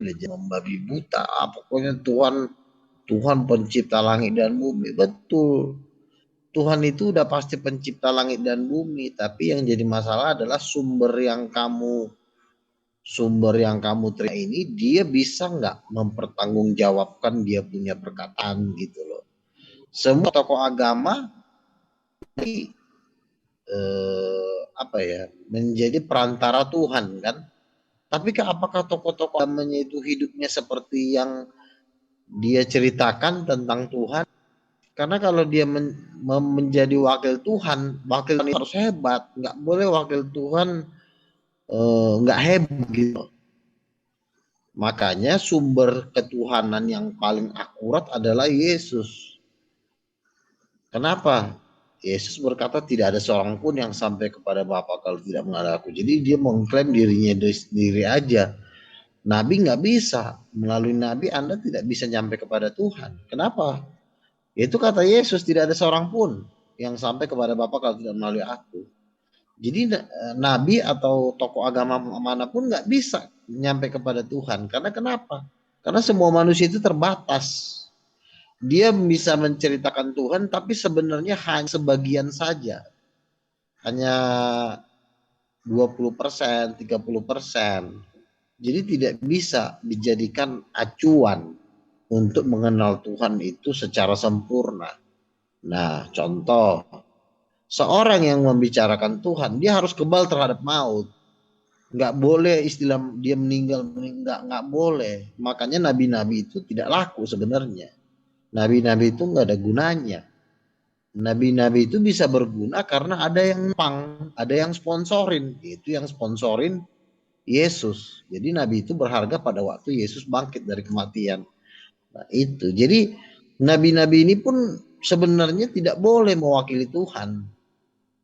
membabi buta. Pokoknya Tuhan pencipta langit dan bumi. Betul. Tuhan itu udah pasti pencipta langit dan bumi, tapi yang jadi masalah adalah sumber yang kamu terima ini, dia bisa nggak mempertanggungjawabkan dia punya perkataan gitu loh. Semua tokoh agama ini menjadi perantara Tuhan kan. Tapi apakah tokoh-tokoh agamanya itu hidupnya seperti yang dia ceritakan tentang Tuhan? Karena kalau dia menjadi wakil Tuhan harus hebat. Nggak boleh wakil Tuhan nggak hebat gitu. Makanya sumber ketuhanan yang paling akurat adalah Yesus. Kenapa? Yesus berkata tidak ada seorang pun yang sampai kepada Bapa kalau tidak melalui aku. Jadi dia mengklaim dirinya sendiri aja. Nabi nggak bisa. Melalui Nabi Anda tidak bisa nyampe kepada Tuhan. Kenapa? Itu kata Yesus, tidak ada seorang pun yang sampai kepada Bapa kalau tidak melalui aku. Jadi Nabi atau tokoh agama manapun nggak bisa nyampe kepada Tuhan. Karena kenapa? Karena semua manusia itu terbatas. Dia bisa menceritakan Tuhan, tapi sebenarnya hanya sebagian saja. Hanya 20%, 30%. Jadi tidak bisa dijadikan acuan untuk mengenal Tuhan itu secara sempurna. Nah, contoh, seorang yang membicarakan Tuhan, dia harus kebal terhadap maut. Nggak boleh istilah dia meninggal, nggak boleh. Makanya nabi-nabi itu tidak laku sebenarnya. Nabi-nabi itu nggak ada gunanya. Nabi-nabi itu bisa berguna karena ada yang ada yang sponsorin. Itu yang sponsorin Yesus. Jadi nabi itu berharga pada waktu Yesus bangkit dari kematian. Nah, itu. Jadi nabi-nabi ini pun sebenarnya tidak boleh mewakili Tuhan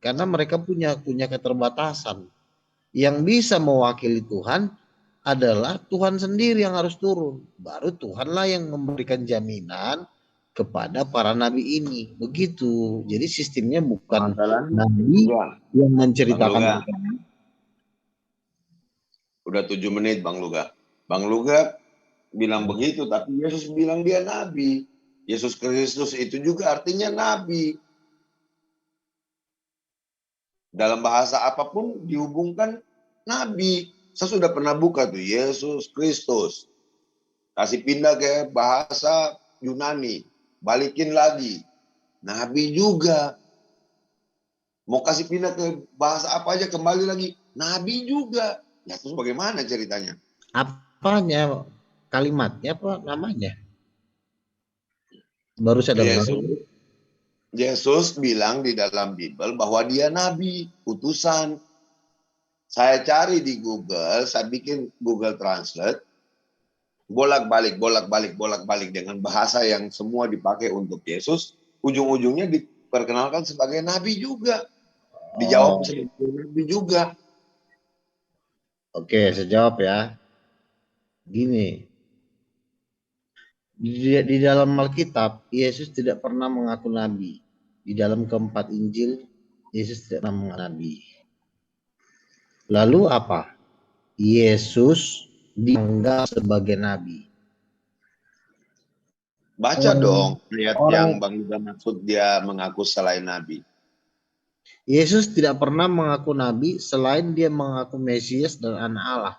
karena mereka punya keterbatasan. Yang bisa mewakili Tuhan adalah Tuhan sendiri yang harus turun. Baru Tuhanlah yang memberikan jaminan kepada para nabi ini. Begitu. Jadi sistemnya bukan nabi yang menceritakan. Udah 7 menit Bang Luga. Bang Luga bilang begitu, tapi Yesus bilang dia nabi. Yesus Kristus itu juga artinya nabi. Dalam bahasa apapun dihubungkan nabi. Saya sudah pernah buka tuh Yesus Kristus. Kasih pindah ke bahasa Yunani. Balikin lagi. Nabi juga. Mau kasih pindah ke bahasa apa aja kembali lagi. Nabi juga. Ya terus bagaimana ceritanya? Apanya? Kalimatnya apa namanya? Baru saya dengar. Yesus bilang di dalam Bible bahwa dia nabi, utusan. Saya cari di Google, saya bikin Google Translate. Bolak-balik dengan bahasa yang semua dipakai untuk Yesus. Ujung-ujungnya diperkenalkan sebagai nabi juga. Dijawab sebagai nabi juga. Oke, saya jawab ya. Gini, di dalam Alkitab, Yesus tidak pernah mengaku nabi. Di dalam keempat Injil, Yesus tidak pernah mengaku nabi. Lalu apa? Yesus dianggap sebagai nabi. Baca dong ayat yang Bang Yuda maksud dia mengaku selain nabi. Yesus tidak pernah mengaku nabi selain dia mengaku Mesias dan anak Allah.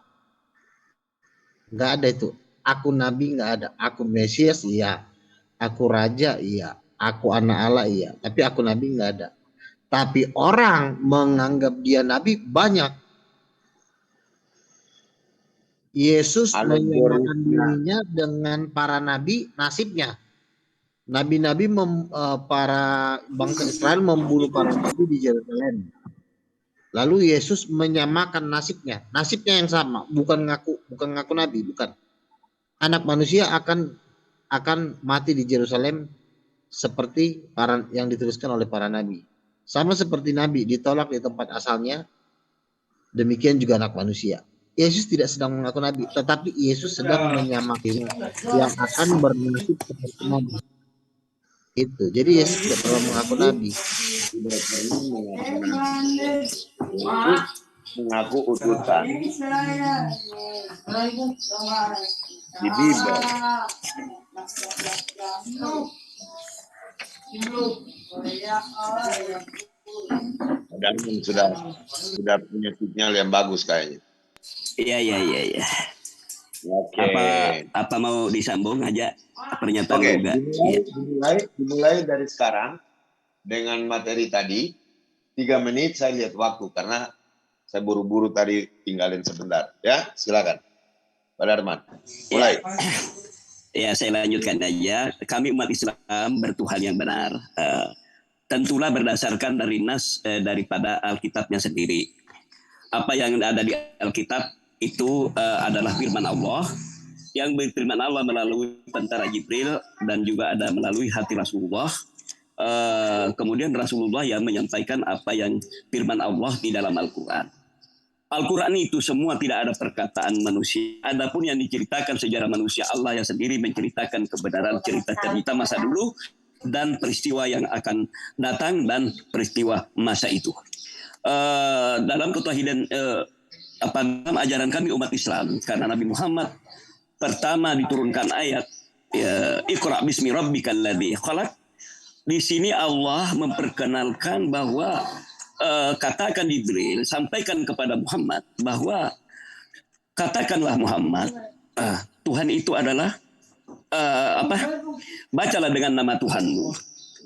Nggak ada itu. Aku nabi nggak ada. Aku Mesias iya. Aku raja iya. Aku anak Allah iya. Tapi aku nabi nggak ada. Tapi orang menganggap dia nabi banyak. Yesus menyamakan dirinya dengan para nabi nasibnya. Nabi-nabi para bangsa Israel memburu para nabi di Yerusalem. Lalu Yesus menyamakan nasibnya yang sama, bukan ngaku nabi, bukan. Anak manusia akan mati di Yerusalem seperti yang dituliskan oleh para nabi. Sama seperti nabi ditolak di tempat asalnya, demikian juga anak manusia. Yesus tidak sedang mengaku nabi, tetapi Yesus sedang menyamakan yang akan bernasib seperti nabi. Itu. Jadi Yesus tidak pernah mengaku nabi. Mengaku utusan. di Bible. Darman sudah punya sinyal yang bagus kayaknya. Iya. Oke. Apa mau disambung aja pernyataan juga? Dimulai dari sekarang dengan materi tadi. 3 menit saya lihat waktu karena saya buru-buru tadi tinggalin sebentar. Ya, silakan. Pak Darman, mulai. Ya, saya lanjutkan aja. Kami umat Islam bertuhan yang benar. Tentulah berdasarkan dari nas daripada Alkitabnya sendiri. Apa yang ada di Alkitab itu adalah firman Allah yang berfirman Allah melalui tentara Jibril dan juga ada melalui hati Rasulullah. Kemudian Rasulullah yang menyampaikan apa yang firman Allah di dalam Al-Quran. Al-Quran itu semua tidak ada perkataan manusia. Adapun yang diceritakan sejarah manusia, Allah yang sendiri menceritakan kebenaran cerita-cerita masa dulu dan peristiwa yang akan datang dan peristiwa masa itu. Dalam ketauhidan dalam ajaran kami umat Islam, karena Nabi Muhammad pertama diturunkan ayat Iqra bismi rabbikal ladzi khalaq. Di sini Allah memperkenalkan bahwa katakan Jibril, sampaikan kepada Muhammad bahwa katakanlah Muhammad, Tuhan itu adalah bacalah dengan nama Tuhanmu,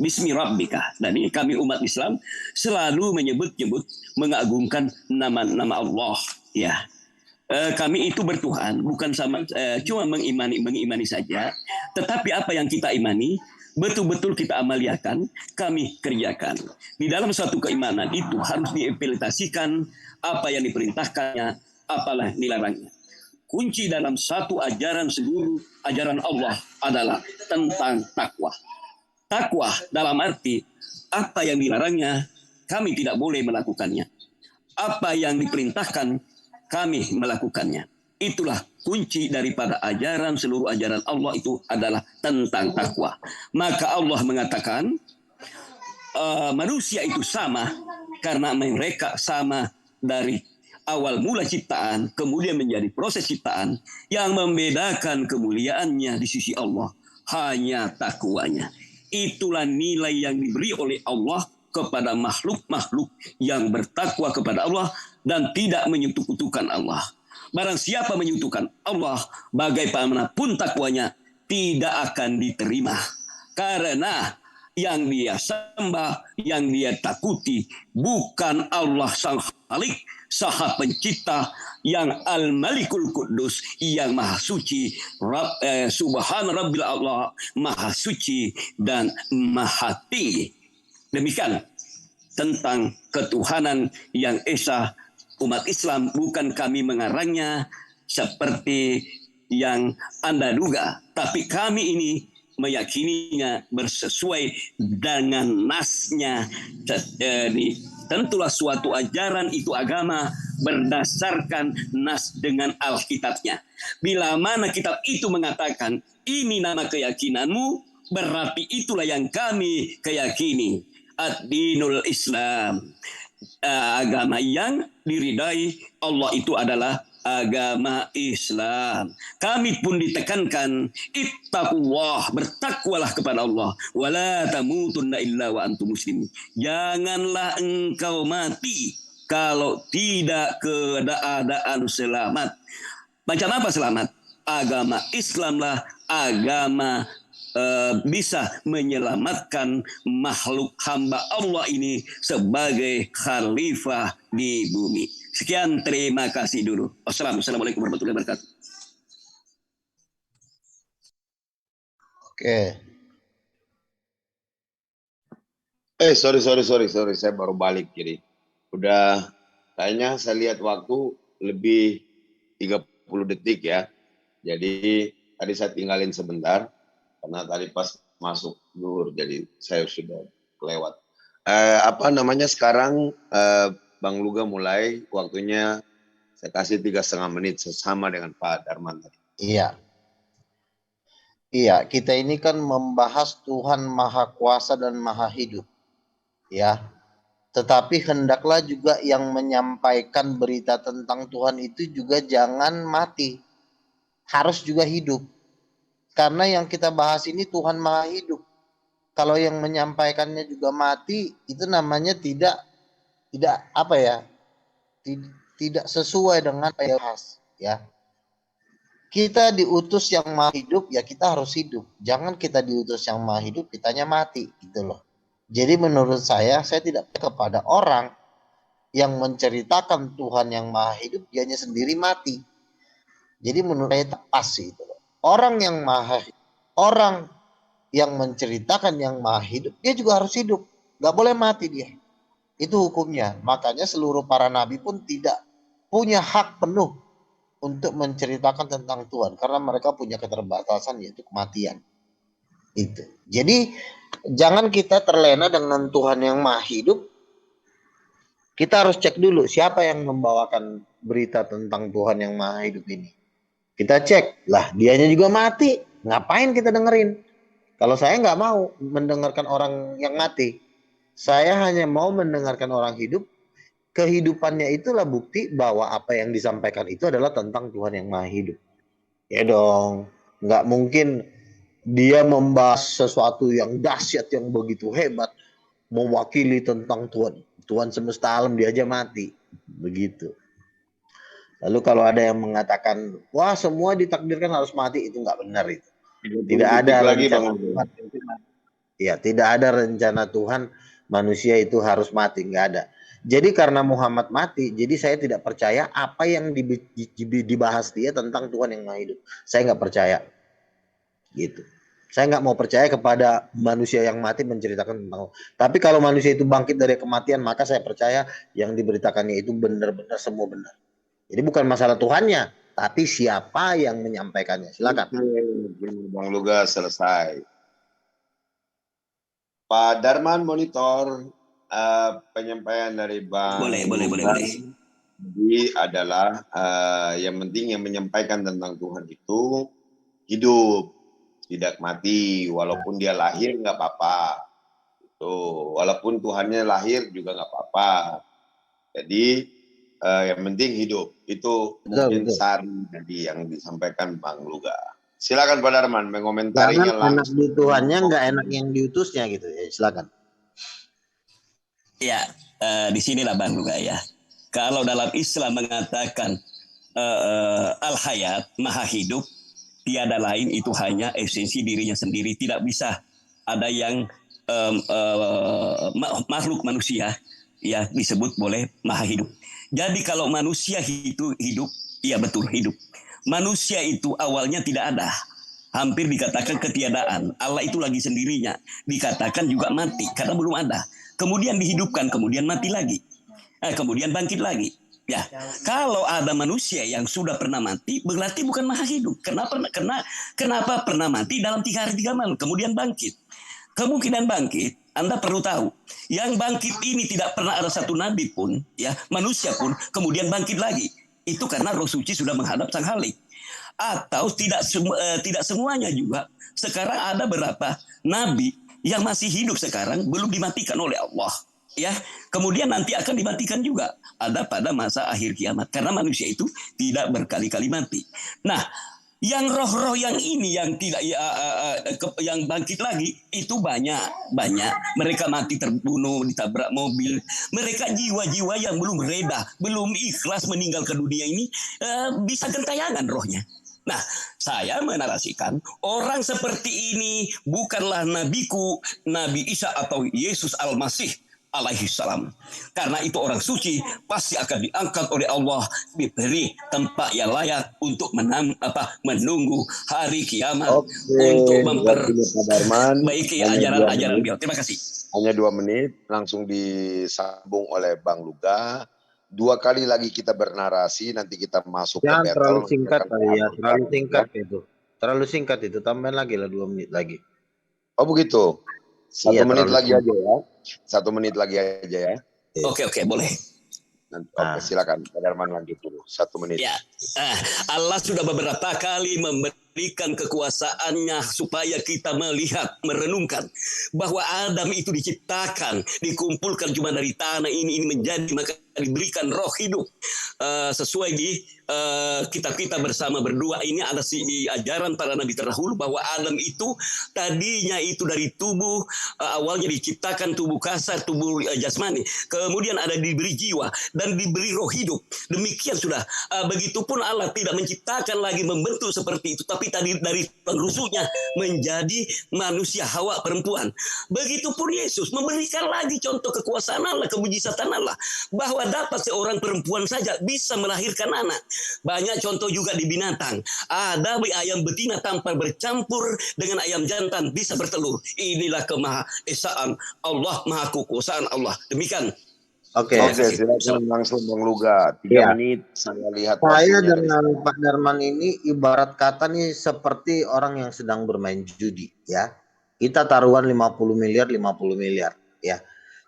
Bismi Rabbika. Dan ini kami umat Islam selalu menyebut-nyebut, mengagungkan nama-nama Allah. Ya, kami itu bertuhan, bukan cuma mengimani saja, tetapi apa yang kita imani betul-betul kita amaliakan, kami kerjakan. Di dalam suatu keimanan itu harus diimplementasikan apa yang diperintahkannya, apalah dilarangnya. Kunci dalam satu ajaran seluruh ajaran Allah adalah tentang takwa. Takwa dalam arti apa yang dilarangnya, kami tidak boleh melakukannya. Apa yang diperintahkan, kami melakukannya. Itulah kunci daripada seluruh ajaran Allah itu adalah tentang takwa. Maka Allah mengatakan manusia itu sama karena mereka sama dari awal mula ciptaan, kemudian menjadi proses ciptaan. Yang membedakan kemuliaannya di sisi Allah hanya takwanya. Itulah nilai yang diberi oleh Allah kepada makhluk-makhluk yang bertakwa kepada Allah dan tidak menyekutukan Allah. Barang siapa menyekutukan Allah, bagaimanapun takwanya tidak akan diterima. Karena yang dia sembah, yang dia takuti bukan Allah Sang Khalik, Saha Pencipta, yang Al-Malikul Quddus, yang Maha Suci, Subhan Rabbil Allah, Maha Suci dan Maha Tinggi. Demikian tentang ketuhanan yang esa umat Islam, bukan kami mengarangnya seperti yang Anda duga, tapi kami ini meyakininya bersesuai dengan nasnya. Tentulah suatu ajaran itu agama berdasarkan nas dengan Alkitabnya. Bila mana kitab itu mengatakan ini nama keyakinanmu, berarti itulah yang kami keyakini. Ad-dinul Islam, agama yang diridai Allah itu adalah agama Islam. Kami pun ditekankan ittaqullah, bertakwalah kepada Allah, wala tamutunna illa wa antum muslimin. Janganlah engkau mati kalau tidak keadaan selamat. Macam apa selamat? Agama Islamlah agama bisa menyelamatkan makhluk hamba Allah ini sebagai khalifah di bumi. Sekian, terima kasih dulu. Assalamualaikum warahmatullahi wabarakatuh. Oke. Sorry, saya baru balik, jadi udah kayaknya saya lihat waktu lebih 30 detik ya. Jadi tadi saya tinggalin sebentar karena tadi pas masuk zuhur, jadi saya sudah kelewat. Sekarang Bang Luga mulai, waktunya saya kasih 3,5 menit sama dengan Pak Darman tadi. Iya, kita ini kan membahas Tuhan Maha Kuasa dan Maha Hidup. Ya. Tetapi hendaklah juga yang menyampaikan berita tentang Tuhan itu juga jangan mati. harus juga hidup. Karena yang kita bahas ini Tuhan Maha Hidup. Kalau yang menyampaikannya juga mati, itu namanya tidak apa ya? Tidak sesuai dengan apa yang bahas, ya. Kita diutus yang maha hidup, ya kita harus hidup. Jangan kita diutus yang maha hidup, kitanya mati, gitu loh. Jadi menurut saya tidak kepada orang yang menceritakan Tuhan yang maha hidup, dianya sendiri mati. Jadi menurut saya pas itu loh. Orang yang menceritakan yang maha hidup, dia juga harus hidup. Gak boleh mati dia. Itu hukumnya. Makanya seluruh para nabi pun tidak punya hak penuh untuk menceritakan tentang Tuhan, karena mereka punya keterbatasan, yaitu kematian. Itu. Jadi jangan kita terlena dengan Tuhan yang maha hidup. Kita harus cek dulu siapa yang membawakan berita tentang Tuhan yang maha hidup ini. Kita cek, lah dianya juga mati, ngapain kita dengerin? Kalau saya nggak mau mendengarkan orang yang mati, saya hanya mau mendengarkan orang hidup. Kehidupannya itulah bukti bahwa apa yang disampaikan itu adalah tentang Tuhan yang maha hidup. Ya dong, nggak mungkin dia membahas sesuatu yang dahsyat, yang begitu hebat, mewakili tentang Tuhan semesta alam, dia aja mati. Begitu. Lalu kalau ada yang mengatakan, wah semua ditakdirkan harus mati, itu nggak benar itu. Tidak ada rencana Tuhan. Ya, tidak ada rencana Tuhan manusia itu harus mati, nggak ada. Jadi karena Muhammad mati, jadi saya tidak percaya apa yang dibahas dia tentang Tuhan yang maha hidup. Saya nggak percaya, gitu. Saya nggak mau percaya kepada manusia yang mati menceritakan tentang. Tapi kalau manusia itu bangkit dari kematian, maka saya percaya yang diberitakannya itu benar-benar semua benar. Jadi bukan masalah Tuhannya, tapi siapa yang menyampaikannya. Silakan. Bang Luga selesai. Pak Darman monitor penyampaian dari Bang. Boleh. Jadi adalah yang penting yang menyampaikan tentang Tuhan itu hidup, tidak mati, walaupun dia lahir nggak apa-apa. Itu walaupun Tuhannya lahir juga nggak apa-apa. Jadi yang penting hidup. Itu mungkin sari tadi yang disampaikan Bang Luga. Silakan Pak Darman mengomentarinya langsung. Enak di Tuhannya, nggak enak yang diutusnya gitu ya. Silakan. Ya, di sinilah Bang Luga ya. Kalau dalam Islam mengatakan al-hayat, maha hidup, tiada lain itu hanya esensi dirinya sendiri. Tidak bisa ada yang makhluk manusia ya disebut boleh maha hidup. Jadi kalau manusia itu hidup, iya betul hidup. Manusia itu awalnya tidak ada. Hampir dikatakan ketiadaan. Allah itu lagi sendirinya. Dikatakan juga mati karena belum ada. Kemudian dihidupkan, kemudian mati lagi. Kemudian bangkit lagi. Ya, kalau ada manusia yang sudah pernah mati, berarti bukan maha hidup. Kenapa pernah mati dalam 3 hari 3 malam, kemudian bangkit? Kemungkinan bangkit, Anda perlu tahu. Yang bangkit ini tidak pernah ada satu nabi pun, ya manusia pun, kemudian bangkit lagi. Itu karena Roh Suci sudah menghadap Sang Khalik. Atau tidak semuanya juga. Sekarang ada beberapa nabi yang masih hidup sekarang belum dimatikan oleh Allah. Ya, kemudian nanti akan dimatikan juga. Ada pada masa akhir kiamat. Karena manusia itu tidak berkali-kali mati. Nah, yang roh-roh yang ini yang tidak yang bangkit lagi itu banyak. Mereka mati terbunuh, ditabrak mobil. Mereka jiwa-jiwa yang belum reda, belum ikhlas meninggalkan dunia ini bisa gentayangan rohnya. Nah, saya menarasikan orang seperti ini bukanlah nabiku, Nabi Isa atau Yesus Al-Masih alaihi salam. Karena itu orang suci pasti akan diangkat oleh Allah, diberi tempat yang layak untuk menunggu hari kiamat untuk memperbaiki ajaran-ajaran beliau. Terima kasih. Hanya 2 menit langsung disambung oleh Bang Luga. 2 kali lagi kita bernarasi, nanti kita masuk ke battle. Terlalu singkat kali ya, terlalu singkat itu. Terlalu singkat itu, tambahin lagi lah 2 menit lagi. Oh begitu. 1 menit lagi aja ya. 1 menit lagi aja ya. Oke, boleh. Oke, silakan Pak Darman lanjut dulu. 1 menit. Ya, Allah sudah beberapa kali memberikan kekuasaannya supaya kita melihat, merenungkan bahwa Adam itu diciptakan, dikumpulkan cuma dari tanah ini menjadi, maka diberikan roh hidup. sesuai di kitab-kitab bersama berdua ini ada di ajaran para nabi terdahulu bahwa Adam itu tadinya itu dari tubuh awalnya diciptakan tubuh kasar, tubuh jasmani, kemudian ada diberi jiwa dan diberi roh hidup. Demikian sudah. Begitupun Allah tidak menciptakan lagi membentuk seperti itu, tapi tadi dari rusuknya menjadi manusia Hawa perempuan. Begitupun Yesus memberikan lagi contoh kekuasaan Allah, kemujizatan Allah, bahwa dapat seorang perempuan saja bisa melahirkan anak. Banyak contoh juga di binatang. Ada ayam betina tanpa bercampur dengan ayam jantan bisa bertelur. Inilah kemahaesaan Allah, maha kekuasaan Allah. Demikian. Oke, silakan langsung Bang Luga. 3 menit saya lihat. Saya dengan Pak Darman ini ibarat kata nih seperti orang yang sedang bermain judi ya. Kita taruhan 50 miliar, 50 miliar ya.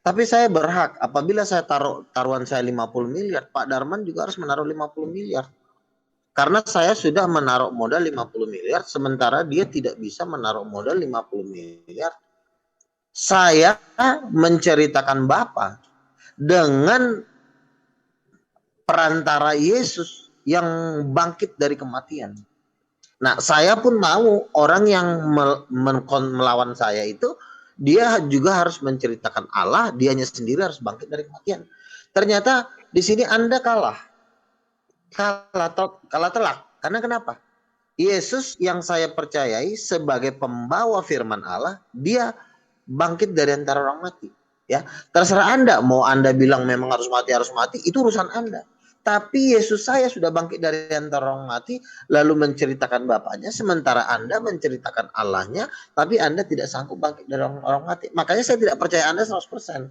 Tapi saya berhak apabila saya taruhan saya 50 miliar, Pak Darman juga harus menaruh 50 miliar. Karena saya sudah menaruh modal 50 miliar, sementara dia tidak bisa menaruh modal 50 miliar. Saya menceritakan Bapa dengan perantara Yesus yang bangkit dari kematian. Nah, saya pun mau orang yang melawan saya itu, dia juga harus menceritakan Allah, dianya sendiri harus bangkit dari kematian. Ternyata di sini Anda kalah telak. Karena kenapa? Yesus yang saya percayai sebagai pembawa firman Allah, dia bangkit dari antara orang mati. Ya, terserah Anda, mau Anda bilang memang harus mati, itu urusan Anda. Tapi Yesus saya sudah bangkit dari antara orang mati, lalu menceritakan Bapaknya, sementara Anda menceritakan Allahnya, tapi Anda tidak sanggup bangkit dari orang mati. Makanya saya tidak percaya Anda 100%.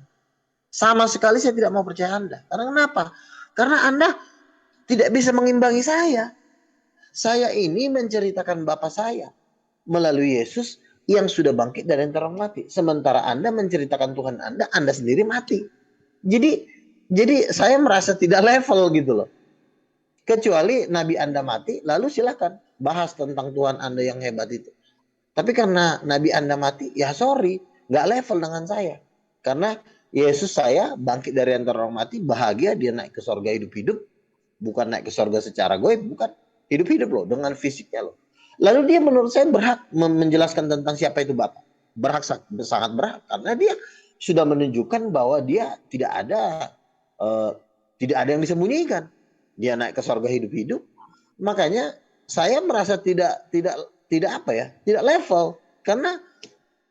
Sama sekali saya tidak mau percaya Anda. Karena kenapa? Karena Anda tidak bisa mengimbangi saya. Saya ini menceritakan Bapa saya melalui Yesus yang sudah bangkit dari antara orang mati. Sementara Anda menceritakan Tuhan Anda sendiri mati. Jadi saya merasa tidak level gitu loh. Kecuali Nabi Anda mati, lalu silakan bahas tentang Tuhan Anda yang hebat itu. Tapi karena Nabi Anda mati, ya sorry, nggak level dengan saya. Karena Yesus saya bangkit dari antara orang mati, bahagia, dia naik ke surga hidup-hidup. Bukan naik ke surga secara goib, bukan. Hidup-hidup loh, dengan fisiknya loh. Lalu dia menurut saya berhak menjelaskan tentang siapa itu Bapa. Sangat berhak, karena dia sudah menunjukkan bahwa dia tidak ada yang disembunyikan. Dia naik ke surga hidup-hidup. Makanya saya merasa tidak level. Karena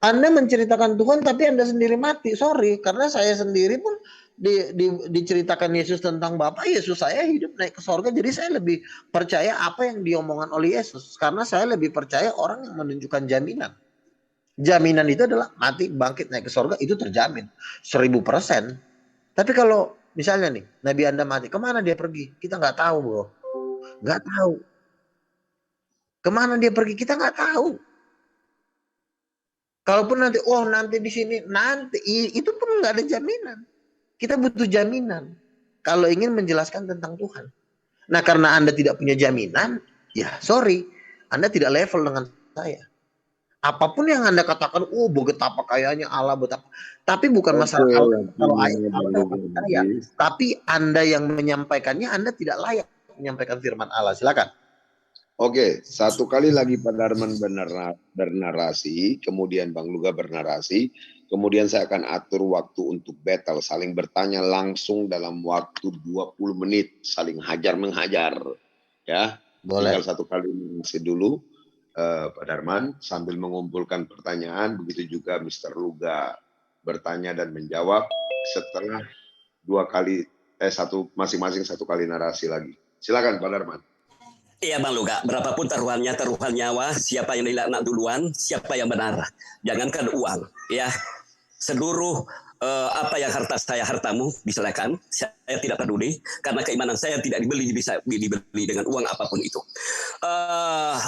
Anda menceritakan Tuhan tapi Anda sendiri mati. Sorry, karena saya sendiri pun diceritakan Yesus tentang Bapa, Yesus saya hidup naik ke surga, jadi saya lebih percaya apa yang diomongkan oleh Yesus, karena saya lebih percaya orang yang menunjukkan jaminan. Jaminan itu adalah mati, bangkit, naik ke surga, itu terjamin 1000%. Tapi kalau misalnya nih Nabi Anda mati, kemana dia pergi? Kita nggak tahu, bro. Nggak tahu. Kemana dia pergi? Kita nggak tahu. Kalaupun nanti di sini, nanti itu pun nggak ada jaminan. Kita butuh jaminan kalau ingin menjelaskan tentang Tuhan. Nah, karena Anda tidak punya jaminan, ya sorry, Anda tidak level dengan saya. Apapun yang Anda katakan, betapa kayanya Allah, betapa. Tapi bukan masalah kalau ayat saya. Tapi Anda yang menyampaikannya, Anda tidak layak menyampaikan firman Allah. Silakan. Oke, satu kali lagi Pak Darman bernarasi, kemudian Bang Luga bernarasi, kemudian saya akan atur waktu untuk battle, saling bertanya langsung dalam waktu 20 menit, saling hajar-menghajar. Ya, boleh. Tinggal satu kali mengisi dulu Pak Darman, sambil mengumpulkan pertanyaan, begitu juga Mr. Luga bertanya dan menjawab setelah masing-masing satu kali narasi lagi. Silakan Pak Darman. Iya Bang Luga, berapapun taruhan nyawa, siapa yang dilaknat duluan, siapa yang benar. Jangankan uang, ya. Seluruh apa yang hartamu, silakan. Saya tidak peduli, karena keimanan saya tidak bisa dibeli dengan uang apapun itu.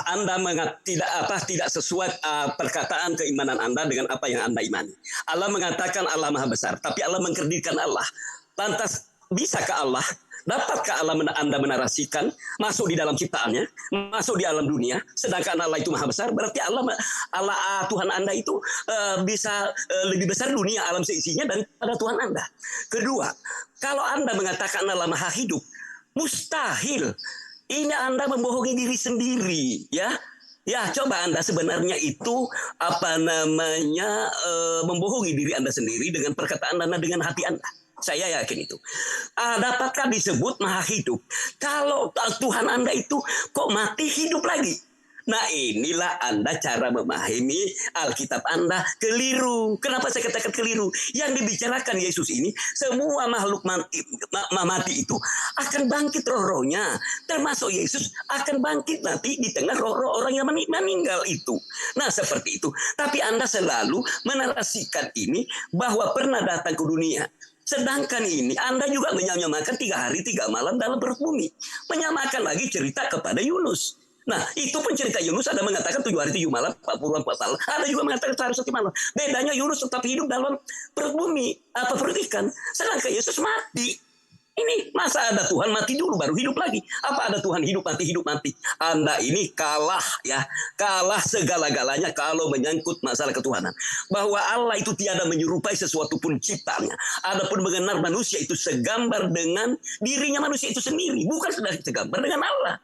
Anda tidak sesuai perkataan keimanan Anda dengan apa yang Anda imani. Allah mengatakan Allah Maha Besar, tapi Allah mengkerdilkan Allah. Lantas, bisakah Allah? Dapatkah Anda menarasikan masuk di dalam ciptaannya, masuk di alam dunia, sedangkan Allah itu Maha Besar? Berarti Allah Tuhan Anda itu bisa lebih besar dunia alam seisinya daripada Tuhan Anda. Kedua, kalau Anda mengatakan Allah Maha Hidup, Mustahil. Ini Anda membohongi diri sendiri, ya. Ya, coba Anda sebenarnya itu membohongi diri Anda sendiri dengan perkataan Anda, dengan hati Anda. Saya yakin itu. Dapatkah disebut maha hidup kalau Tuhan Anda itu kok mati hidup lagi? Nah, inilah Anda cara memahami Alkitab Anda keliru. Kenapa saya katakan keliru? Yang dibicarakan Yesus ini, semua makhluk mati itu akan bangkit roh-rohnya. Termasuk Yesus akan bangkit nanti di tengah roh-roh orang yang meninggal itu. Nah, seperti itu. Tapi Anda selalu menarasikan ini bahwa pernah datang ke dunia. Sedangkan ini Anda juga menyamakan 3 hari 3 malam dalam perut bumi. Menyamakan lagi cerita kepada Yunus. Nah, itu pun cerita Yunus ada mengatakan 7 hari 7 malam, 40 malam. Ada juga mengatakan sehari 1 malam. Bedanya Yunus tetap hidup dalam perut bumi, perut ikan. Sedangkan Yesus mati. Ini masa ada Tuhan mati dulu baru hidup lagi? Apa ada Tuhan hidup mati? Anda ini kalah, ya. Kalah segala-galanya kalau menyangkut masalah ketuhanan. Bahwa Allah itu tiada menyerupai sesuatu pun ciptaannya. Adapun mengenal manusia itu segambar dengan dirinya manusia itu sendiri. Bukan segambar dengan Allah.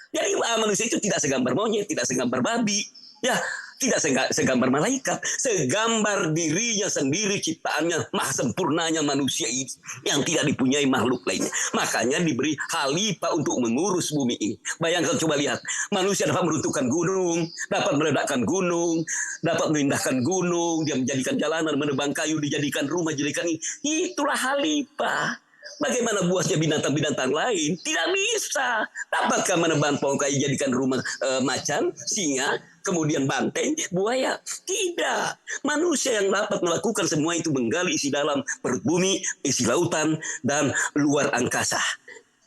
Jadi manusia itu tidak segambar monyet, tidak segambar babi, ya, tidak segambar malaikat, segambar dirinya sendiri, ciptaannya, maha sempurnanya manusia ini yang tidak dipunyai makhluk lainnya. Makanya diberi khalifah untuk mengurus bumi ini. Bayangkan, coba lihat, manusia dapat meruntuhkan gunung, dapat meledakkan gunung, dapat memindahkan gunung, dia menjadikan jalanan, menebang kayu, dijadikan rumah, jadikan ini. Itulah khalifah. Bagaimana buasnya binatang-binatang lain? Tidak bisa. Dapatkah menebang pohon kayu jadikan rumah macan, singa, kemudian banteng, buaya? Tidak. Manusia yang dapat melakukan semua itu menggali isi dalam perut bumi, isi lautan, dan luar angkasa.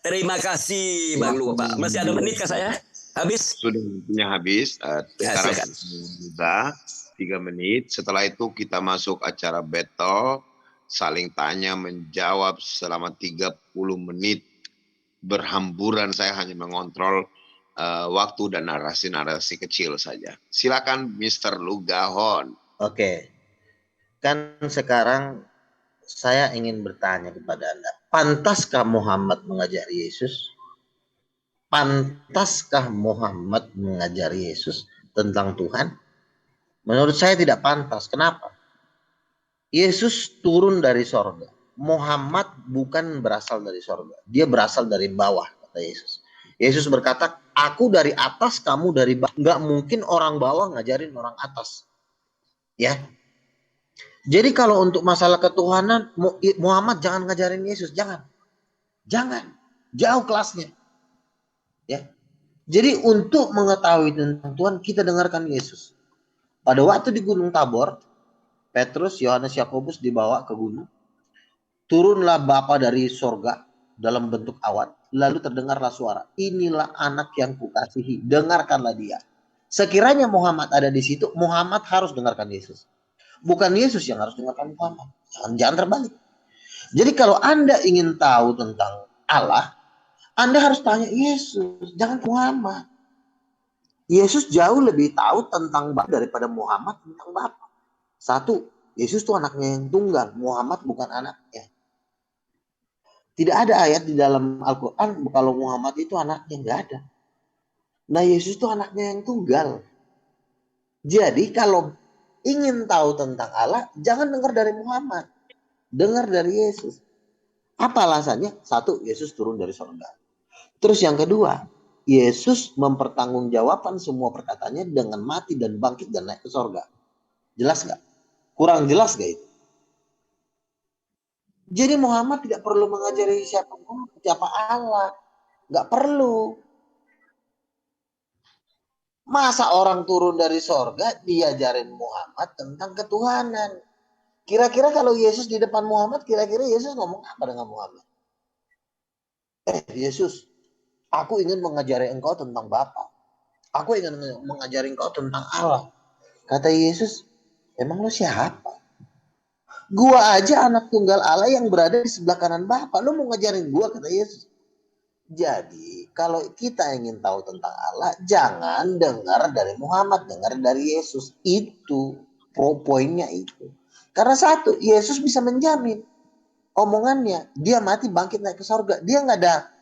Terima kasih Bang Lupa. Masih ada menit kah saya? Habis? Sudah punya habis. Sekarang sudah 3 menit. Setelah itu kita masuk acara battle. Saling tanya menjawab selama 30 menit berhamburan. Saya hanya mengontrol waktu dan narasi-narasi kecil saja. Silakan Mr. Lugahon. Oke. Kan sekarang saya ingin bertanya kepada Anda. Pantaskah Muhammad mengajari Yesus? Pantaskah Muhammad mengajari Yesus tentang Tuhan? Menurut saya tidak pantas. Kenapa? Yesus turun dari sorga. Muhammad bukan berasal dari sorga. Dia berasal dari bawah, kata Yesus. Yesus berkata, aku dari atas, kamu dari bawah. Nggak mungkin orang bawah ngajarin orang atas. Ya. Jadi kalau untuk masalah ketuhanan, Muhammad jangan ngajarin Yesus. Jangan. Jangan. Jauh kelasnya. Ya. Jadi untuk mengetahui tentang Tuhan, kita dengarkan Yesus. Pada waktu di Gunung Tabor, Petrus, Yohanes, Yakobus dibawa ke gunung. Turunlah Bapa dari sorga dalam bentuk awan. Lalu terdengarlah suara, inilah anak yang kukasihi, dengarkanlah dia. Sekiranya Muhammad ada di situ, Muhammad harus dengarkan Yesus. Bukan Yesus yang harus dengarkan Muhammad. Jangan terbalik. Jadi kalau Anda ingin tahu tentang Allah, Anda harus tanya Yesus, jangan Muhammad. Yesus jauh lebih tahu tentang Bapa daripada Muhammad tentang Bapa. Satu, Yesus itu anaknya yang tunggal, Muhammad bukan anaknya. Tidak ada ayat di dalam Al-Quran kalau Muhammad itu anaknya, nggak ada. Nah, Yesus itu anaknya yang tunggal. Jadi kalau ingin tahu tentang Allah, jangan dengar dari Muhammad, dengar dari Yesus. Apa alasannya? Satu, Yesus turun dari surga. Terus yang kedua, Yesus mempertanggungjawabkan semua perkataannya dengan mati dan bangkit dan naik ke surga. Jelas nggak? Kurang jelas gak itu? Jadi Muhammad tidak perlu mengajari siapa Allah. Gak perlu. Masa orang turun dari sorga diajarin Muhammad tentang ketuhanan. Kira-kira kalau Yesus di depan Muhammad, kira-kira Yesus ngomong apa dengan Muhammad? Yesus, aku ingin mengajari engkau tentang Bapa. Aku ingin mengajari engkau tentang Allah. Kata Yesus, emang lo siapa? Gua aja anak tunggal Allah yang berada di sebelah kanan Bapa. Lo mau ngajarin gua, kata Yesus. Jadi kalau kita ingin tahu tentang Allah, jangan dengar dari Muhammad, dengar dari Yesus. Itu poinnya itu. Karena satu, Yesus bisa menjamin omongannya. Dia mati bangkit naik ke surga. Dia nggak ada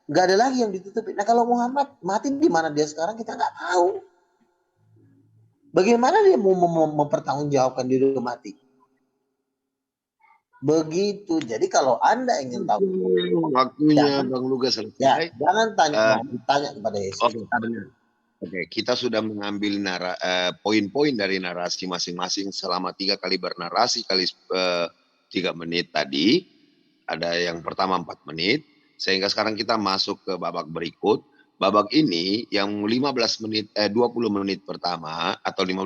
nggak ada lagi yang ditutupi. Nah kalau Muhammad mati di mana dia sekarang kita nggak tahu. Bagaimana dia mau mempertanggungjawabkan diri mati? Begitu. Jadi kalau Anda ingin tahu waktunya Bang Luga selesai. Jangan tanya kepada Yesus. Oke, kita sudah mengambil poin-poin dari narasi masing-masing selama 3 kali bernarasi kali 3 menit tadi. Ada yang pertama 4 menit. Sehingga sekarang kita masuk ke babak berikut. Babak ini yang 20 menit pertama atau 20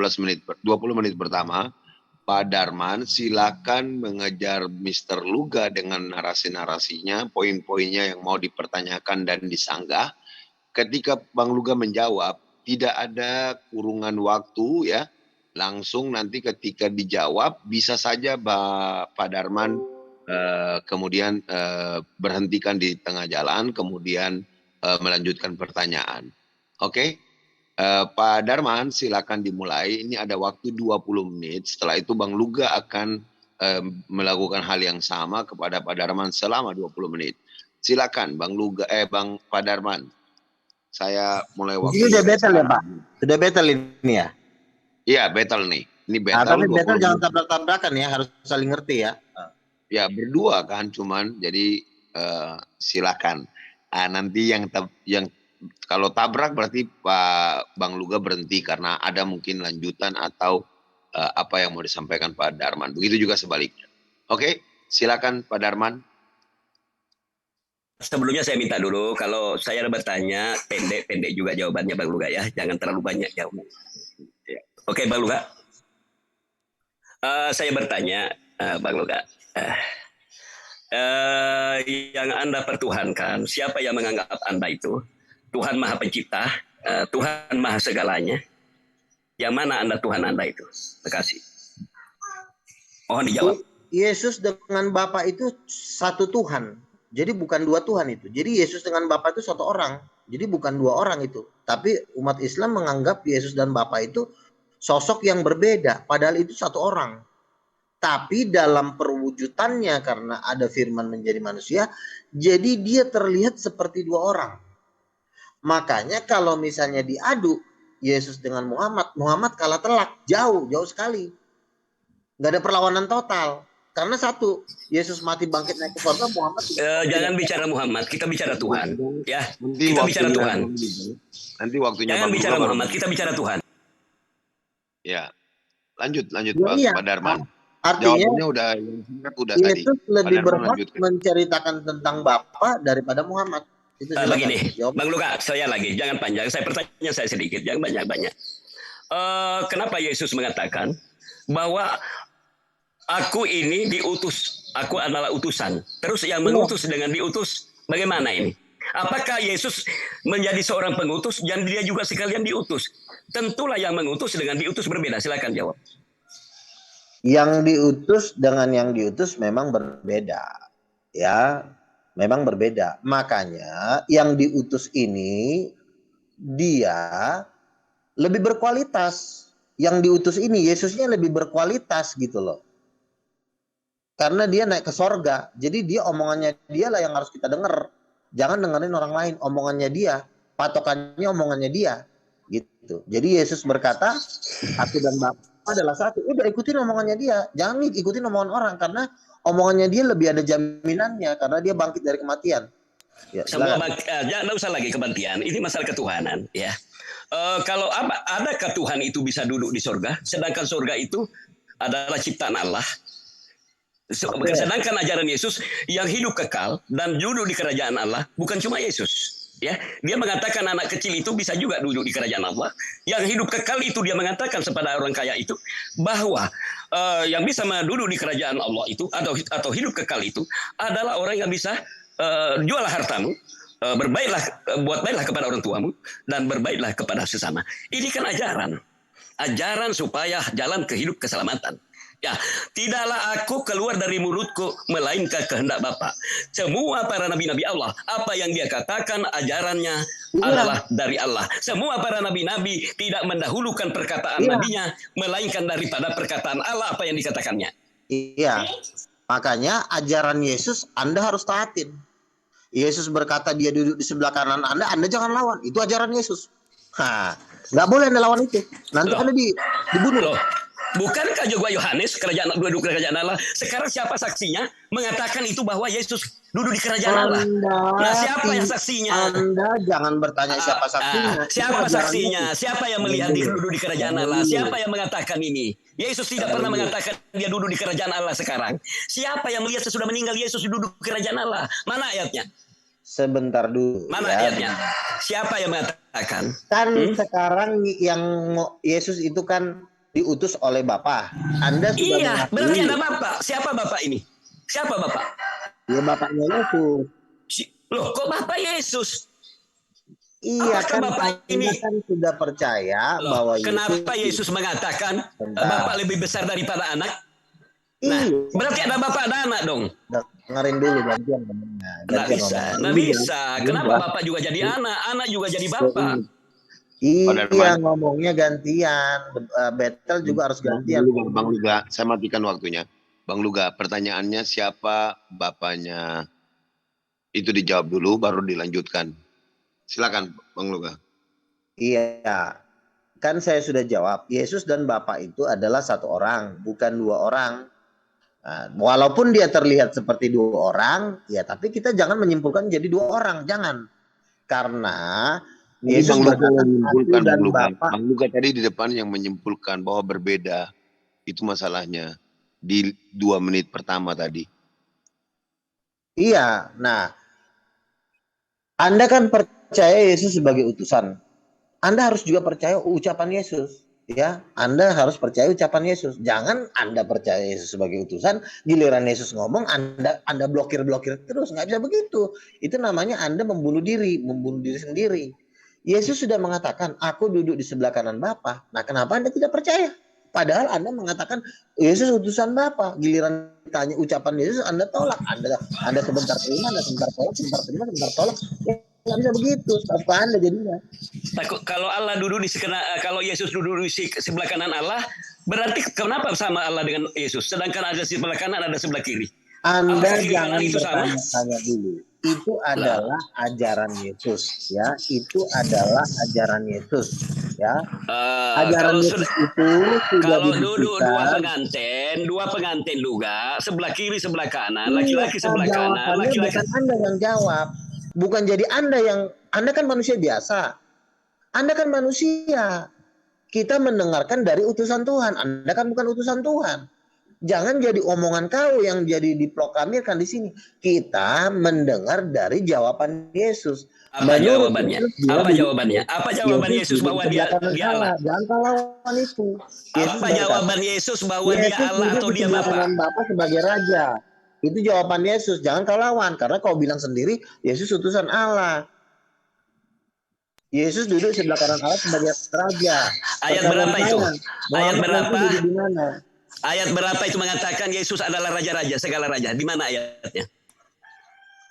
menit pertama, Pak Darman silakan mengejar Mr. Luga dengan narasi-narasinya, poin-poinnya yang mau dipertanyakan dan disanggah. Ketika Bang Luga menjawab, tidak ada kurungan waktu ya. Langsung nanti ketika dijawab bisa saja Pak Darman kemudian berhentikan di tengah jalan, kemudian melanjutkan pertanyaan. Oke? Pak Darman silakan dimulai. Ini ada waktu 20 menit. Setelah itu Bang Luga akan melakukan hal yang sama kepada Pak Darman selama 20 menit. Silakan Bang Pak Darman. Saya mulai waktu. Ini udah battle ya Pak? Sudah battle ini ya? Iya battle nih. Ini battle. Tapi battle jangan tabrak-tabrakan ya, harus saling ngerti ya. Ya berdua kan cuman, jadi silakan. Nanti yang kalau tabrak berarti Pak Bang Luga berhenti karena ada mungkin lanjutan atau apa yang mau disampaikan Pak Darman. Begitu juga sebaliknya. Oke, silakan Pak Darman. Sebelumnya saya minta dulu, kalau saya bertanya, pendek-pendek juga jawabannya Bang Luga ya. Jangan terlalu banyak jawab. Ya. Oke Bang Luga. Saya bertanya, Bang Luga. Yang Anda pertuhankan, siapa yang menganggap Anda itu? Tuhan Maha Pencipta, Tuhan Maha Segalanya. Yang mana Anda Tuhan Anda itu? Terima kasih. Mohon dijawab. Yesus dengan Bapa itu satu Tuhan. Jadi bukan dua Tuhan itu. Jadi Yesus dengan Bapa itu satu orang. Jadi bukan dua orang itu. Tapi umat Islam menganggap Yesus dan Bapa itu sosok yang berbeda. Padahal itu satu orang. Tapi dalam perwujudannya karena ada firman menjadi manusia, jadi dia terlihat seperti dua orang. Makanya kalau misalnya diadu Yesus dengan Muhammad kalah telak. Jauh sekali. Gak ada perlawanan total. Karena satu, Yesus mati bangkit naik ke surga, Muhammad. Jangan bicara Muhammad, kita bicara Tuhan. Ya, kita bicara Tuhan. Nanti waktunya. Jangan bicara Muhammad, kita bicara Tuhan. Ya, lanjut Pak Darman. Artinya jawabannya udah tadi. Yesus lebih berhak menceritakan tentang Bapa daripada Muhammad. Itu begini, Bang Luka, saya lagi, jangan panjang. Saya pertanyaan saya sedikit, jangan banyak-banyak. Kenapa Yesus mengatakan bahwa aku ini diutus, aku adalah utusan. Terus yang mengutus dengan diutus, bagaimana ini? Apakah Yesus menjadi seorang pengutus dan dia juga sekalian diutus? Tentulah yang mengutus dengan diutus berbeda. Silakan jawab. Yang diutus dengan yang diutus memang berbeda. Ya, memang berbeda. Makanya yang diutus ini dia lebih berkualitas. Yang diutus ini Yesusnya lebih berkualitas gitu loh. Karena dia naik ke sorga. Jadi dia omongannya dia lah yang harus kita dengar. Jangan dengerin orang lain. Omongannya dia. Patokannya omongannya dia. Gitu. Jadi Yesus berkata, aku dan Bapa adalah satu. Udah ikutin omongannya dia. Jangan ikutin omongan orang. Karena omongannya dia lebih ada jaminannya. Karena dia bangkit dari kematian. Ya, jangan usah lagi kematian. Ini masalah ketuhanan. Ya. Kalau adakah Tuhan itu bisa duduk di sorga? Sedangkan sorga itu adalah ciptaan Allah. Sedangkan ajaran Yesus yang hidup kekal dan duduk di kerajaan Allah bukan cuma Yesus. Ya, dia mengatakan anak kecil itu bisa juga duduk di kerajaan Allah. Yang hidup kekal itu dia mengatakan kepada orang kaya itu bahwa yang bisa duduk di kerajaan Allah itu atau hidup kekal itu adalah orang yang bisa jualah hartamu, buat baiklah kepada orang tuamu dan berbaiklah kepada sesama. Ini kan ajaran supaya jalan ke hidup keselamatan. Ya, tidaklah aku keluar dari mulutku melainkan kehendak Bapa. Semua para nabi-nabi Allah, apa yang dia katakan ajarannya adalah dari Allah. Semua para nabi-nabi tidak mendahulukan perkataan nabinya melainkan daripada perkataan Allah apa yang dikatakannya. Iya. Makanya ajaran Yesus Anda harus taatin. Yesus berkata dia duduk di sebelah kanan Anda jangan lawan. Itu ajaran Yesus. Nggak boleh Anda lawan itu. Nanti Anda dibunuh. Loh, bukankah juga Yohanes duduk di kerajaan Allah? Sekarang siapa saksinya mengatakan itu bahwa Yesus duduk di kerajaan Allah? Nah, siapa yang saksinya? Anda jangan bertanya siapa saksinya. Siapa saksinya? Siapa yang melihat dia duduk di kerajaan Allah? Siapa yang mengatakan ini? Yesus tidak pernah mengatakan dia duduk di kerajaan Allah sekarang. Siapa yang melihat sesudah meninggal Yesus duduk di kerajaan Allah? Mana ayatnya? Sebentar dulu. Mana ayatnya? Siapa yang mengatakan? Kan sekarang yang Yesus itu kan diutus oleh Bapa. Anda sudah mengakui. Berarti ada Bapak. Siapa Bapak ini? Siapa Bapak? Ya Bapaknya Yesus. Loh, kok Bapak Yesus? Iya, apakah kan Bapak ini kan sudah percaya bahwa kenapa Yesus mengatakan Bapak lebih besar daripada anak? Nah, berarti ada Bapak ada anak dong. Dengerin dulu gantian ngomongnya. Nggak bisa. Kenapa Bapak juga jadi anak juga jadi Bapak? Iya, ngomongnya gantian. Betel juga harus gantian. Bang Luga, saya matikan waktunya. Bang Luga, pertanyaannya siapa bapaknya? Itu dijawab dulu, baru dilanjutkan. Silakan, Bang Luga. Iya, kan saya sudah jawab. Yesus dan Bapa itu adalah satu orang, bukan dua orang. Nah, walaupun dia terlihat seperti dua orang, ya tapi kita jangan menyimpulkan jadi dua orang, jangan. Karena Yesus menyimpulkan dan Bapak. Bang Luga tadi di depan yang menyimpulkan bahwa berbeda. Itu masalahnya di 2 menit pertama tadi. Iya, nah Anda kan percaya Yesus sebagai utusan. Anda harus juga percaya ucapan Yesus. Ya, Anda harus percaya ucapan Yesus. Jangan Anda percaya Yesus sebagai utusan, giliran Yesus ngomong Anda blokir terus, nggak bisa begitu. Itu namanya Anda membunuh diri sendiri. Yesus sudah mengatakan, aku duduk di sebelah kanan Bapa. Nah, kenapa Anda tidak percaya? Padahal Anda mengatakan Yesus utusan Bapa. Giliran tanya ucapan Yesus Anda tolak. Anda sebentar terima, Anda sebentar tolak, sebentar terima, sebentar tolak. Nggak bisa begitu. Apa Anda jadinya? Kalau Allah duduk kalau Yesus duduk di sebelah kanan Allah, berarti kenapa sama Allah dengan Yesus? Sedangkan ada sebelah kanan, ada sebelah kiri. Anda jangan bertanya-tanya dulu. Itu adalah ajaran Yesus, ya. Itu adalah ajaran Yesus, ya. Ajaran Yesus itu kalau duduk dua pengantin juga, sebelah kiri, sebelah kanan, laki-laki sebelah kanan, laki-laki. Bukan Anda yang jawab, bukan jadi Anda kan manusia biasa. Anda kan manusia. Kita mendengarkan dari utusan Tuhan. Anda kan bukan utusan Tuhan. Jangan jadi omongan kau yang jadi diproklamirkan di sini. Kita mendengar dari jawaban Yesus. Apa jawabannya? Apa jawaban Yesus bahwa dia Allah? Jangan lawan itu. Apa jawaban Yesus bahwa dia Allah atau dia Bapa? Bapa sebagai raja. Itu jawaban Yesus. Jangan kau lawan karena kau bilang sendiri Yesus utusan Allah. Yesus duduk sebelah kanan Allah sebagai raja. Ayat berapa itu? Ayat berapa? Ayat berapa itu mengatakan Yesus adalah raja-raja, segala raja? Di mana ayatnya?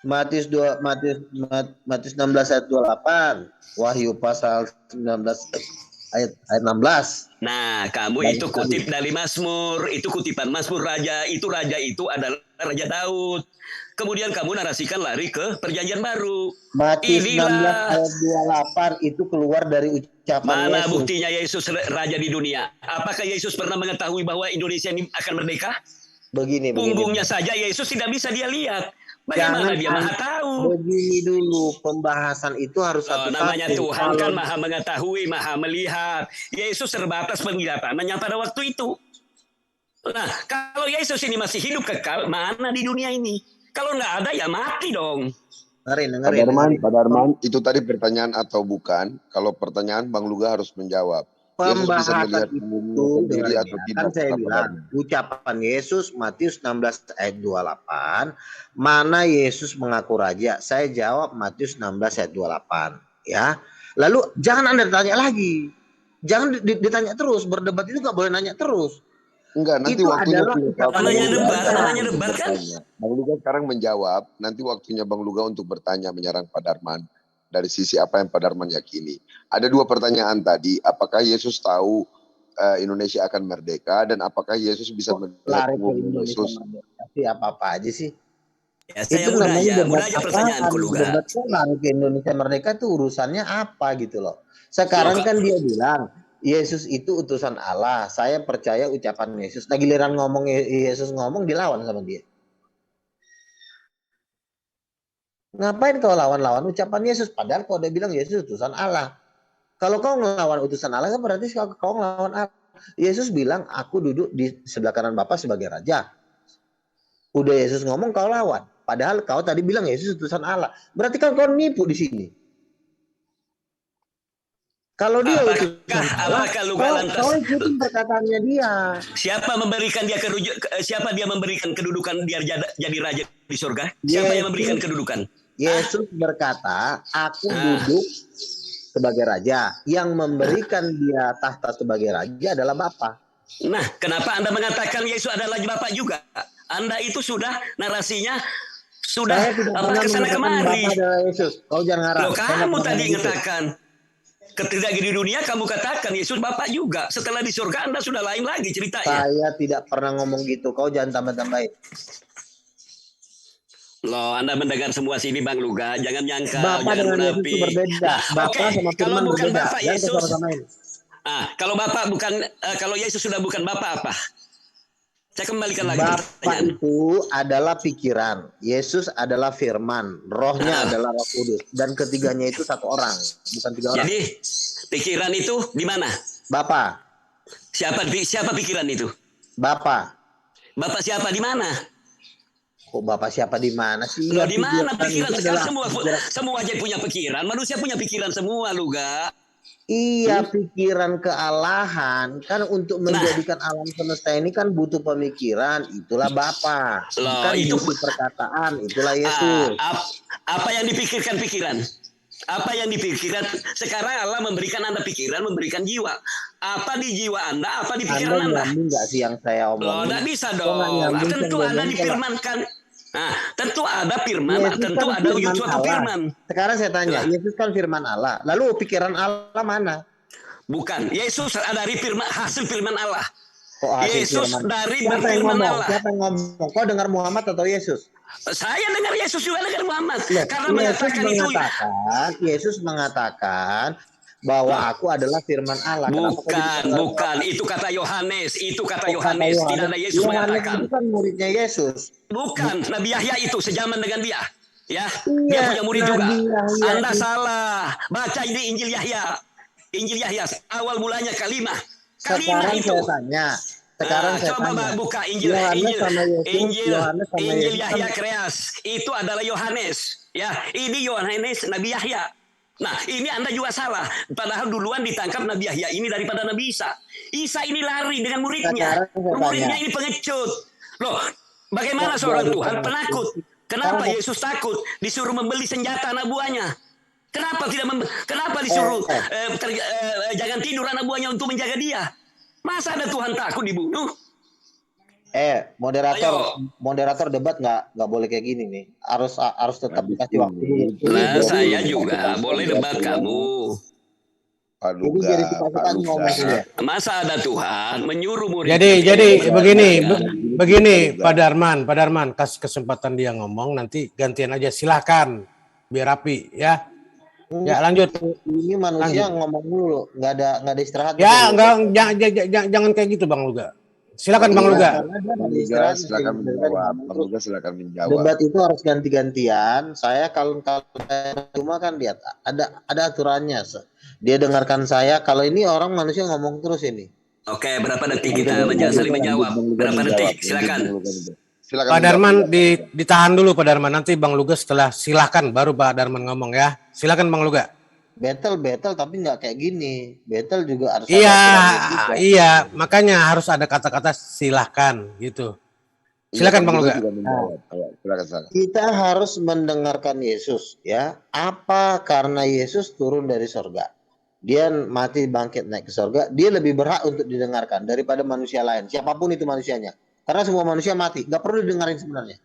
Matius 16 ayat 28. Wahyu pasal 19 ayat 16. Nah, kamu itu kutip dari Mazmur, itu kutipan Mazmur raja itu adalah Raja Daud. Kemudian kamu narasikan lari ke Perjanjian Baru. Matius 16 ayat 28 itu keluar dari ucapan Mana Yesus. Buktinya Yesus raja di dunia? Apakah Yesus pernah mengetahui bahwa Indonesia ini akan merdeka? Begini. Punggungnya saja Yesus tidak bisa dia lihat. Bagaimana dia maha tahu? Begini dulu, pembahasan itu harus satu-satu. Namanya Tuhan kan maha mengetahui, maha melihat. Yesus terbatas penglihatannya pada waktu itu. Nah, kalau Yesus ini masih hidup kekal, mana di dunia ini? Kalau nggak ada ya mati dong. Pak Darman, itu tadi pertanyaan atau bukan? Kalau pertanyaan Bang Luga harus menjawab. Pembahasan itu kan saya bilang ucapan Yesus Matius 16 ayat 28, mana Yesus mengaku raja? Saya jawab Matius 16 ayat 28, ya. Lalu jangan Anda tanya lagi. Jangan ditanya terus, berdebat itu nggak boleh nanya terus. Enggak, nanti itu waktunya namanya debat kan. Bang Luga sekarang menjawab, nanti waktunya Bang Luga untuk bertanya menyerang Pak Darman dari sisi apa yang Pak Darman yakini. Ada 2 pertanyaan tadi, apakah Yesus tahu Indonesia akan merdeka dan apakah Yesus bisa melihat Yesus? Tapi apa-apa aja sih. Ya, saya Itu namanya mudah debat aja apaan? pertanyaanku juga. Debat kelar ke Indonesia Merdeka itu urusannya apa gitu loh. Loh, Sekarang kan dia bilang Yesus itu utusan Allah. Saya percaya ucapan Yesus. Nah giliran ngomong Yesus ngomong dilawan sama dia. Ngapain kau lawan-lawan ucapan Yesus? Padahal kau udah bilang Yesus utusan Allah. Kalau kau ngelawan utusan Allah kan berarti kau ngelawan Allah. Yesus bilang aku duduk di sebelah kanan Bapa sebagai raja. Udah Yesus ngomong kau lawan. Padahal kau tadi bilang Yesus utusan Allah. Berarti kan kau nipu di sini. Kalau dia utusan Allah, apakah Luka lantas kau ikutin perkataannya dia. siapa dia memberikan kedudukan dia jadi raja di surga? Siapa yang memberikan kedudukan? Yesus berkata, aku duduk sebagai raja. Yang memberikan dia tahta sebagai raja adalah Bapa. Nah, kenapa Anda mengatakan Yesus adalah Bapa juga? Anda itu sudah narasinya sudah kesana kemari. Bapa adalah Yesus. Kau jangan harap. Loh, kamu tadi mengatakan ketika di dunia kamu katakan Yesus Bapa juga. Setelah di surga Anda sudah lain lagi ceritanya. Saya tidak pernah ngomong gitu. Kau jangan tambah-tambahin. Loh, Anda mendengar semua sini Bang Luga. Jangan nyangka. Bapak dengan Yesus itu berbeda. Bapak sama Firman bukan berbeda. Bapak Yesus. Kalau Bapak bukan, kalau Yesus sudah bukan Bapak apa? Saya kembalikan lagi. Bapak itu adalah pikiran. Yesus adalah firman. Rohnya adalah Roh Kudus. Dan ketiganya itu satu orang. Bukan tiga orang. Jadi pikiran itu di mana? Bapak. Siapa pikiran itu? Bapak. Bapak siapa di mana? Kok Bapak siapa di mana sih? Loh, di mana pikiran sekarang semua aja punya pikiran. Manusia punya pikiran semua, Luga. Iya, pikiran kealahan kan untuk menjadikan alam semesta ini kan butuh pemikiran. Itulah Bapa. Bukan itu butuh perkataan. Itulah Yesus. Apa yang dipikirkan pikiran? Apa yang dipikirkan? Sekarang Allah memberikan Anda pikiran, memberikan jiwa. Apa di jiwa Anda? Apa di pikiran Anda? Enggak sih yang saya omongin? Loh, tidak bisa dong. Tentu Anda difirmankan. Nah, tentu ada firman, tentu ada wujud suatu firman. Sekarang saya tanya, Yesus kan firman Allah. Lalu pikiran Allah mana? Bukan, Yesus dari firman, hasil firman Allah. Yesus dari firman Allah. Siapa yang ngomong? Kau dengar Muhammad atau Yesus? Saya dengar Yesus juga dengar Muhammad. Karena Yesus mengatakan bahwa aku adalah firman Allah. Bukan. Itu kata Yohanes. Tidak ada Yesus mengatakan. Itu kan muridnya Yesus. Bukan. Nabi Yahya itu sejaman dengan dia. Ya, dia punya murid juga. Anda salah. Baca ini Injil Yahya. Injil Yahya awal mulanya kalimah. Kalimah itu. Sekarang saya coba buka Injil Yahya Kreas. Itu adalah Yohanes. Ya, ini Yohanes Nabi Yahya. Nah, ini Anda juga salah. Padahal duluan ditangkap Nabi Yahya ini daripada Nabi Isa. Isa ini lari dengan muridnya. Muridnya ini pengecut. Loh, bagaimana seorang Tuhan penakut? Kenapa Yesus takut disuruh membeli senjata anak buahnya? Kenapa disuruh jangan tidur anak buahnya untuk menjaga dia? Masa ada Tuhan takut dibunuh? Moderator debat nggak boleh kayak gini nih. Harus tetap dikasih waktu dulu. Nah, saya juga boleh debat kamu. Masa ada Tuhan menyuruh murid? Jadi begini Pak Darman kasih kesempatan dia ngomong, nanti gantian aja, silahkan biar rapi ya. Ya lanjut. Ini manusia ngomong dulu, nggak ada istirahat. Ya jangan kayak gitu Bang Luga. Silakan Bang Luga. Silakan menjawab. Debat itu harus ganti-gantian. Saya kalau cuma kan lihat ada aturannya. Dia dengarkan saya. Kalau ini orang manusia ngomong terus ini. Oke, berapa detik kita saling menjawab? Berapa detik? Silakan. Pak Darman ditahan dulu Pak Darman. Nanti Bang Luga setelah silakan baru Pak Darman ngomong ya. Silakan Bang Luga. Battle tapi nggak kayak gini. Battle juga harus. Iya, makanya harus ada kata-kata silahkan gitu. Silakan Bang Luga. Kita harus mendengarkan Yesus ya. Apa karena Yesus turun dari sorga, dia mati bangkit naik ke sorga, dia lebih berhak untuk didengarkan daripada manusia lain, siapapun itu manusianya. Karena semua manusia mati, nggak perlu didengarin sebenarnya.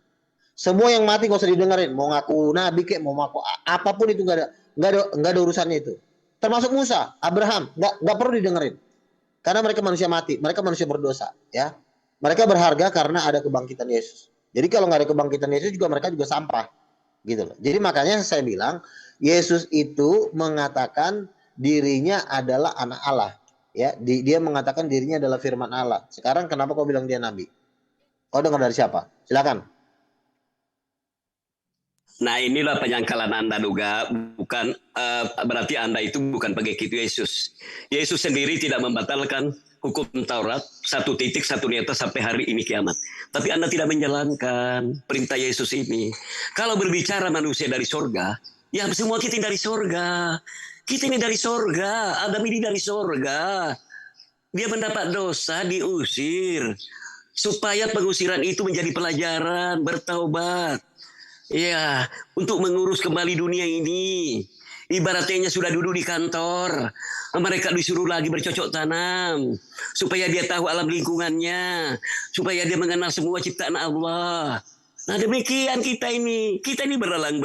Semua yang mati nggak usah didengarin, mau ngaku nabi kek, mau ngaku apapun itu nggak ada urusannya itu. Termasuk Musa, Abraham, nggak perlu didengerin. Karena mereka manusia mati, mereka manusia berdosa, ya. Mereka berharga karena ada kebangkitan Yesus. Jadi kalau nggak ada kebangkitan Yesus juga mereka juga sampah, gitu loh. Jadi makanya saya bilang Yesus itu mengatakan dirinya adalah anak Allah, ya. Dia mengatakan dirinya adalah firman Allah. Sekarang kenapa kau bilang dia nabi? Kau dengar dari siapa? Silakan. Nah, inilah penyangkalan Anda juga, bukan berarti Anda itu bukan pengikut Yesus. Yesus sendiri tidak membatalkan hukum Taurat, satu titik, satu niatan sampai hari ini kiamat. Tapi Anda tidak menjalankan perintah Yesus ini. Kalau berbicara manusia dari sorga, ya semua kita dari sorga. Kita ini dari sorga, Adam ini dari sorga. Dia mendapat dosa, diusir. Supaya pengusiran itu menjadi pelajaran, bertaubat. Ya, untuk mengurus kembali dunia ini. Ibaratnya sudah duduk di kantor, mereka disuruh lagi bercocok tanam, supaya dia tahu alam lingkungannya, supaya dia mengenal semua ciptaan Allah. Nah demikian kita ini berlalang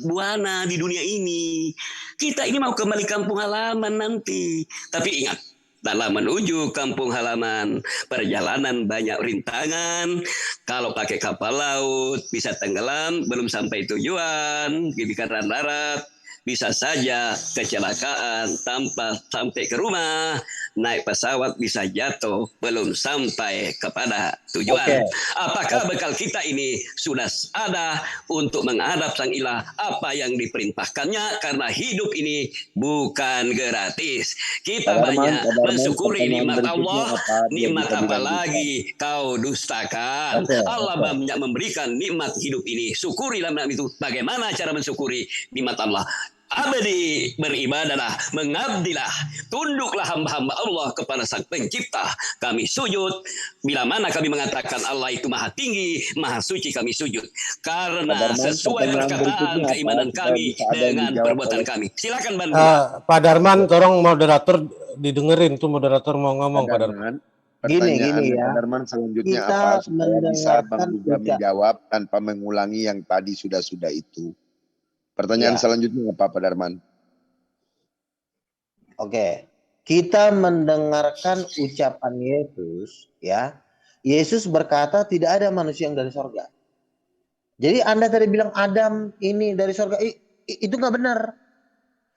buana di dunia ini. Kita ini mau kembali kampung halaman nanti. Tapi ingat, dalam menuju kampung halaman, perjalanan banyak rintangan. Kalau pakai kapal laut, bisa tenggelam, belum sampai tujuan, di karena darat, bisa saja kecelakaan tanpa sampai ke rumah. Naik pesawat bisa jatuh, belum sampai kepada tujuan. Oke. Apakah bekal kita ini sudah ada untuk menghadap Sang Ilah apa yang diperintahkannya? Karena hidup ini bukan gratis. Kita banyak mensyukuri nikmat Allah. Nikmat apa lagi kau dustakan? Allah banyak memberikan nikmat hidup ini. Syukurilah nikmat itu. Bagaimana cara mensyukuri nikmat Allah? Abadi beribadahlah, mengabdilah, tunduklah hamba-hamba Allah kepada Sang Pencipta. Kami sujud, bila mana kami mengatakan Allah itu maha tinggi, maha suci, kami sujud. Karena sesuai perkataan keimanan kami dengan perbuatan kami. Silakan Ban. Pak Darman, tolong moderator didengerin tuh, moderator mau ngomong Pak Darman. Gini Pak ya. Darman selanjutnya Kita apa supaya bisa Bang juga mendengarkan menjawab tanpa mengulangi yang tadi sudah itu. Pertanyaan selanjutnya apa Pak Darman? Oke. Kita mendengarkan ucapan Yesus, ya. Yesus berkata tidak ada manusia yang dari sorga. Jadi Anda tadi bilang Adam ini dari sorga, itu nggak benar.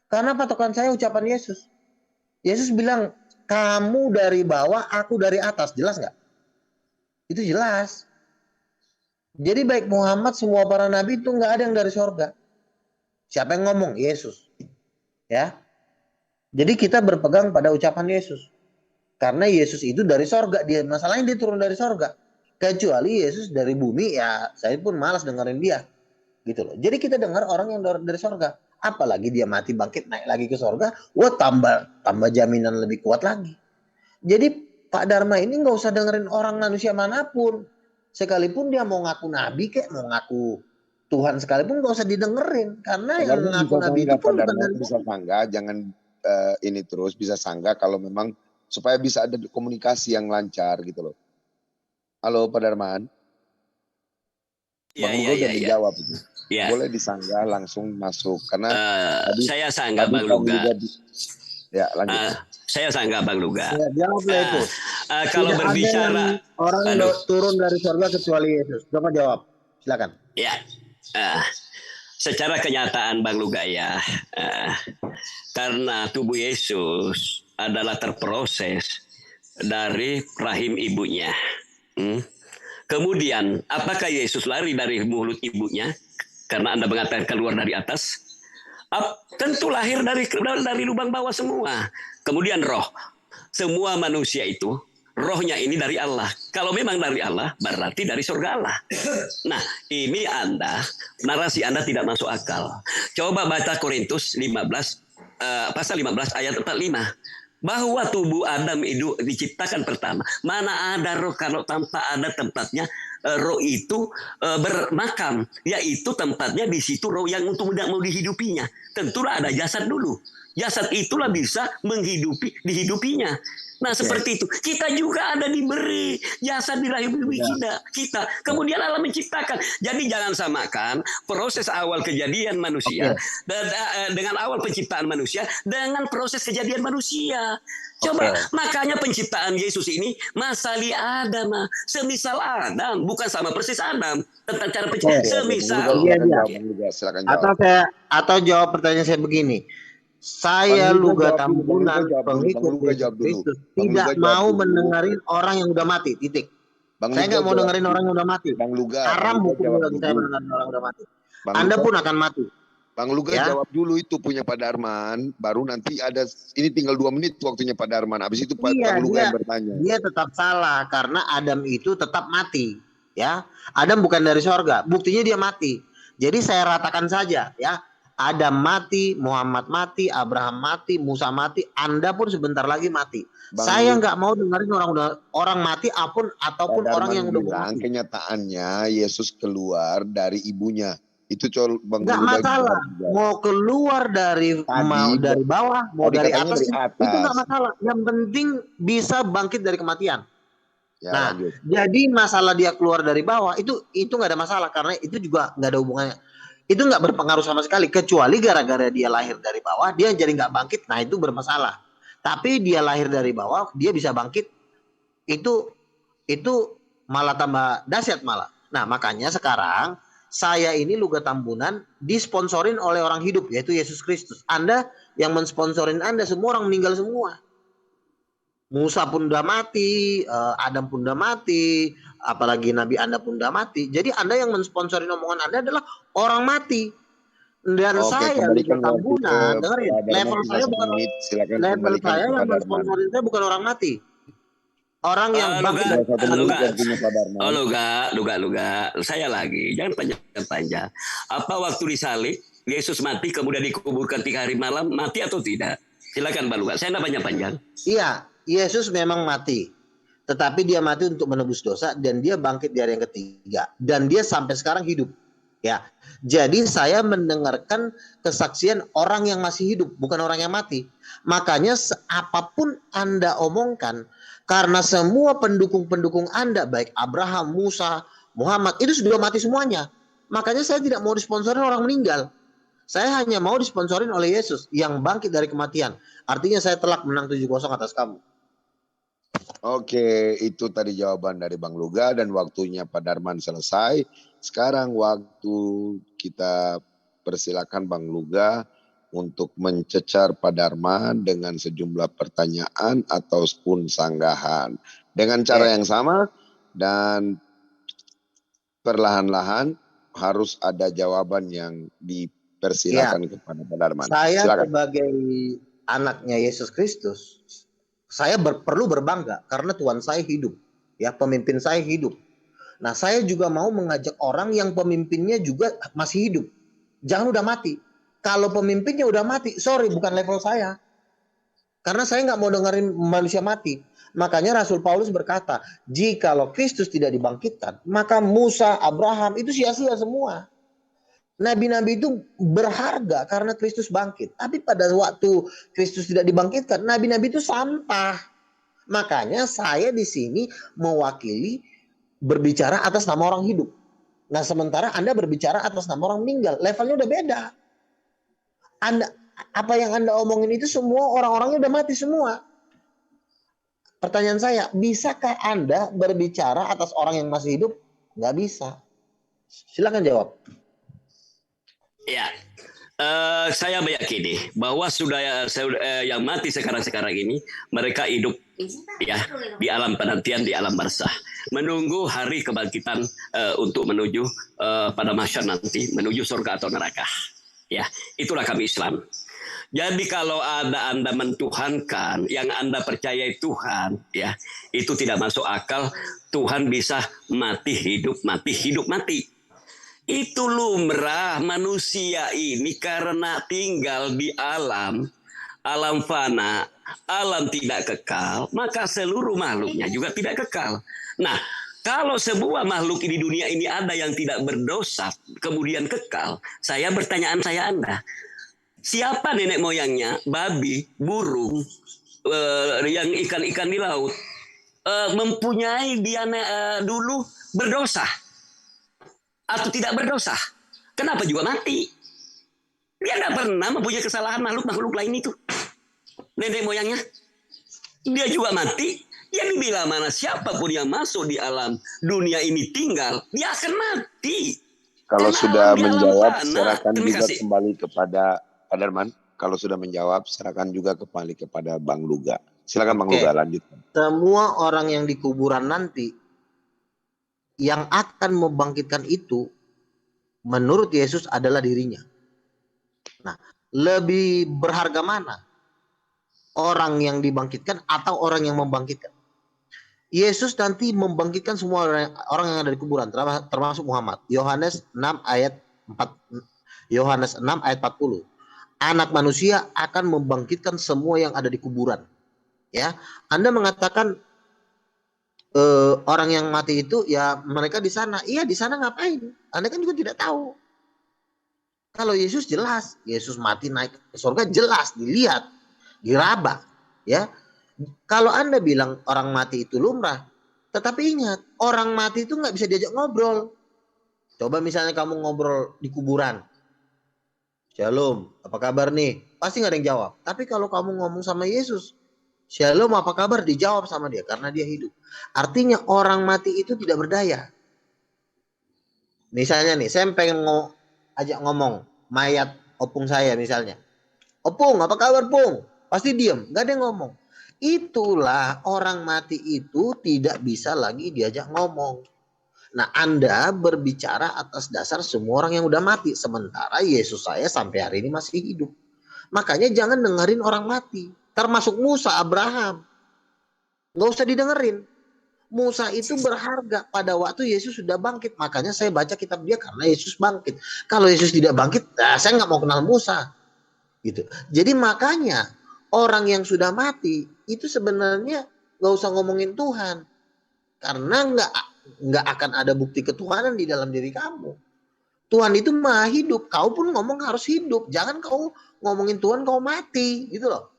Karena patokan saya ucapan Yesus. Yesus bilang kamu dari bawah, aku dari atas. Jelas nggak? Itu jelas. Jadi baik Muhammad, semua para nabi itu nggak ada yang dari sorga. Siapa yang ngomong? Yesus. Ya. Jadi kita berpegang pada ucapan Yesus. Karena Yesus itu dari sorga. Masalahnya dia turun dari sorga. Kecuali Yesus dari bumi, ya saya pun malas dengerin dia. Gitu loh. Jadi kita dengar orang yang dari sorga. Apalagi dia mati bangkit naik lagi ke sorga. Wah tambah jaminan lebih kuat lagi. Jadi Pak Dharma ini nggak usah dengerin orang manusia manapun. Sekalipun dia mau ngaku nabi kek, mau ngaku Tuhan sekalipun nggak usah didengerin. Karena yang ngaku nabi itu pun bukan dari bisa sanggah, jangan ini terus bisa sanggah kalau memang supaya bisa ada komunikasi yang lancar gitu loh. Halo Pak Darman. Bang Lugo udah dijawab itu. Ya. Boleh disanggah langsung masuk karena saya sanggah Bang Luga. Ya lanjut. Saya sanggah Bang Luga. Ya, jawablah itu. Kalau tidak berbicara ada orang turun dari surga kecuali Yesus. Coba jawab. Silakan. Ya. Secara kenyataan Bang Luga ya, karena tubuh Yesus adalah terproses dari rahim ibunya. Kemudian, apakah Yesus lari dari mulut ibunya? Karena Anda mengatakan keluar dari atas. Tentu lahir dari lubang bawah semua. Kemudian roh. Semua manusia itu, rohnya ini dari Allah. Kalau memang dari Allah, berarti dari surga Allah. Nah, ini narasi Anda tidak masuk akal. Coba baca Korintus 15, pasal 15 ayat 45. Bahwa tubuh Adam itu diciptakan pertama. Mana ada roh kalau tanpa ada tempatnya roh itu bermakam. Yaitu tempatnya di situ roh yang untuk tidak mau dihidupinya. Tentulah ada jasad dulu. Jasad itulah bisa dihidupinya. Nah seperti itu. Kita juga ada diberi jasad di rahim ibu kita. Kemudian Allah menciptakan. Jadi jangan samakan proses awal kejadian manusia dengan awal penciptaan manusia dengan proses kejadian manusia. Coba, makanya penciptaan Yesus ini masali Adam, semisal Adam, bukan sama persis Adam. Tentang cara penciptaan, semisal. Silakan jawab. Atau jawab pertanyaan saya begini. Saya Luga Tambunan, pengikut Yesus Kristus, tidak mau mendengarin orang yang udah mati, titik. Saya nggak mau dengerin orang yang udah mati. Haram hukumnya bagi saya mendengarin orang yang udah mati. Anda pun akan mati. Bang Luga jawab dulu itu punya Pak Darman, baru nanti ada, ini tinggal 2 menit waktunya Pak Darman. Habis itu Bang Luga yang bertanya. Dia tetap salah karena Adam itu tetap mati, ya. Adam bukan dari sorga, buktinya dia mati. Jadi saya ratakan saja, ya. Adam mati, Muhammad mati, Abraham mati, Musa mati, Anda pun sebentar lagi mati. Saya nggak mau dengerin orang mati ataupun orang yang udah mati. Kenyataannya Yesus keluar dari ibunya. Itu nggak masalah, mau keluar dari bawah, mau dari atas, itu nggak masalah. Yang penting bisa bangkit dari kematian. Ya, nah, jadi masalah dia keluar dari bawah itu nggak ada masalah karena itu juga nggak ada hubungannya. Itu nggak berpengaruh sama sekali kecuali gara-gara dia lahir dari bawah dia jadi nggak bangkit. Nah itu bermasalah. Tapi dia lahir dari bawah dia bisa bangkit itu malah tambah dahsyat malah. Nah makanya sekarang saya ini Luga Tambunan disponsorin oleh orang hidup yaitu Yesus Kristus. Anda yang mensponsorin Anda semua orang meninggal semua. Musa pun udah mati, Adam pun udah mati, apalagi Nabi Anda pun udah mati. Jadi Anda yang mensponsorin omongan Anda adalah orang mati. Dan saya Luga Tambunan, dengerin, level saya yang mensponsorin saya bukan orang mati. Orang yang Luga. Saya lagi, jangan panjang-panjang. Apa waktu disalib, Yesus mati kemudian dikuburkan 3 hari malam, mati atau tidak? Silakan Pak Luga, saya tidak panjang-panjang. Iya, Yesus memang mati. Tetapi dia mati untuk menebus dosa dan dia bangkit di hari yang ketiga. Dan dia sampai sekarang hidup. Ya, jadi saya mendengarkan kesaksian orang yang masih hidup, bukan orang yang mati. Makanya apapun Anda omongkan, karena semua pendukung-pendukung Anda, baik Abraham, Musa, Muhammad, itu sudah mati semuanya. Makanya saya tidak mau disponsorin orang meninggal. Saya hanya mau disponsorin oleh Yesus yang bangkit dari kematian. Artinya saya telak menang 7-0 atas kamu. Oke, itu tadi jawaban dari Bang Luga dan waktunya Pak Darman selesai. Sekarang waktu kita persilakan Bang Luga untuk mencecar Pak Darman dengan sejumlah pertanyaan ataupun sanggahan. Dengan cara yang sama dan perlahan-lahan harus ada jawaban yang dipersilakan kepada Pak Darman. Saya sebagai anaknya Yesus Kristus, saya perlu berbangga karena Tuhan saya hidup. Ya, pemimpin saya hidup. Nah, saya juga mau mengajak orang yang pemimpinnya juga masih hidup. Jangan udah mati. Kalau pemimpinnya udah mati, sorry, bukan level saya. Karena saya nggak mau dengerin manusia mati. Makanya Rasul Paulus berkata, jikalau Kristus tidak dibangkitkan, maka Musa, Abraham itu sia-sia semua. Nabi-nabi itu berharga karena Kristus bangkit. Tapi pada waktu Kristus tidak dibangkitkan, nabi-nabi itu sampah. Makanya saya di sini mewakili berbicara atas nama orang hidup. Nah, sementara Anda berbicara atas nama orang meninggal. Levelnya udah beda. Apa yang Anda omongin itu semua orang-orangnya udah mati semua. Pertanyaan saya, bisakah Anda berbicara atas orang yang masih hidup? Nggak bisa. Silakan jawab. Ya, saya meyakini bahwa sudah yang mati sekarang ini mereka hidup ya di alam penantian, di alam barzah, menunggu hari kebangkitan untuk menuju pada mahsyar nanti, menuju surga atau neraka. Ya, itulah kami Islam. Jadi kalau Anda mentuhankan, yang Anda percaya Tuhan, ya itu tidak masuk akal. Tuhan bisa mati hidup, mati hidup mati. Itu lumrah manusia ini karena tinggal di alam fana, alam tidak kekal, maka seluruh makhluknya juga tidak kekal. Nah, kalau sebuah makhluk di dunia ini ada yang tidak berdosa, kemudian kekal, pertanyaan saya Anda, siapa nenek moyangnya, babi, burung, yang ikan-ikan di laut, mempunyai dia dulu berdosa? Atau tidak berdosa, kenapa juga mati? Dia tidak pernah mempunyai kesalahan makhluk lain itu, nenek moyangnya. dia juga mati. Yang dibilang mana siapapun yang masuk di alam dunia ini tinggal, dia akan mati. Kalau Karena sudah alam di alam menjawab, fana. serahkan Terima juga kasih. kembali kepada Pak Darman. Kalau sudah menjawab, serahkan juga kembali kepada Bang Luga. Silakan Bang Oke. Luga, lanjutkan. Semua orang yang di kuburan nanti yang akan membangkitkan itu menurut Yesus adalah dirinya. Nah, lebih berharga mana? Orang yang dibangkitkan atau orang yang membangkitkan? Yesus nanti membangkitkan semua orang yang ada di kuburan, termasuk Muhammad. Yohanes 6 ayat 40. Anak manusia akan membangkitkan semua yang ada di kuburan. Ya, Anda mengatakan orang yang mati itu ya mereka di sana. Iya, di sana ngapain? Anda kan juga tidak tahu. Kalau Yesus jelas, Yesus mati naik ke surga jelas dilihat, diraba, ya. Kalau Anda bilang orang mati itu lumrah, tetapi ingat, orang mati itu nggak bisa diajak ngobrol. Coba misalnya kamu ngobrol di kuburan. Shalom, apa kabar nih? Pasti nggak ada yang jawab. Tapi kalau kamu ngomong sama Yesus, Shalom, apa kabar? Dijawab sama dia karena dia hidup. Artinya orang mati itu tidak berdaya. Misalnya nih, saya pengen ajak ngomong mayat opung saya misalnya. Opung, apa kabar Pung? Pasti diem, nggak ada yang ngomong. Itulah orang mati itu tidak bisa lagi diajak ngomong. Nah, Anda berbicara atas dasar semua orang yang udah mati. Sementara Yesus saya sampai hari ini masih hidup. Makanya jangan dengerin orang mati. Termasuk Musa, Abraham. Nggak usah didengerin. Musa itu berharga pada waktu Yesus sudah bangkit. Makanya saya baca kitab dia karena Yesus bangkit. Kalau Yesus tidak bangkit, saya nggak mau kenal Musa. Gitu. Jadi makanya orang yang sudah mati itu sebenarnya nggak usah ngomongin Tuhan. Karena nggak akan ada bukti ketuhanan di dalam diri kamu. Tuhan itu maha hidup. Kau pun ngomong harus hidup. Jangan kau ngomongin Tuhan kau mati. Gitu loh.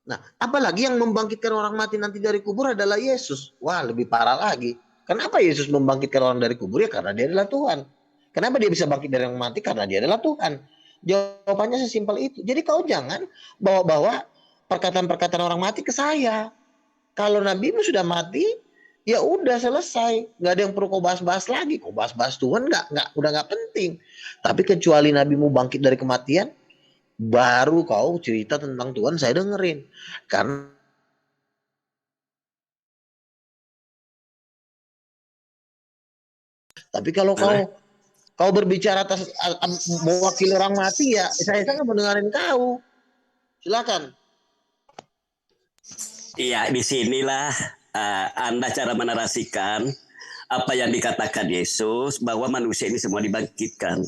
Nah, apalagi yang membangkitkan orang mati nanti dari kubur adalah Yesus. Wah, lebih parah lagi. Kenapa Yesus membangkitkan orang dari kubur? Ya karena dia adalah Tuhan. Kenapa dia bisa bangkit dari orang mati? Karena dia adalah Tuhan. Jawabannya sesimpel itu. Jadi kau jangan bawa-bawa perkataan-perkataan orang mati ke saya. Kalau nabimu sudah mati, ya udah selesai. Nggak ada yang perlu kau bahas-bahas lagi. Kau bahas-bahas Tuhan udah nggak penting. Tapi kecuali nabimu bangkit dari kematian, baru kau cerita tentang Tuhan saya dengerin. Karena tapi kalau kau berbicara atas mewakili orang mati ya saya nggak mau dengerin kau. Silakan. Iya, disinilah Anda cara menarasikan apa yang dikatakan Yesus bahwa manusia ini semua dibangkitkan.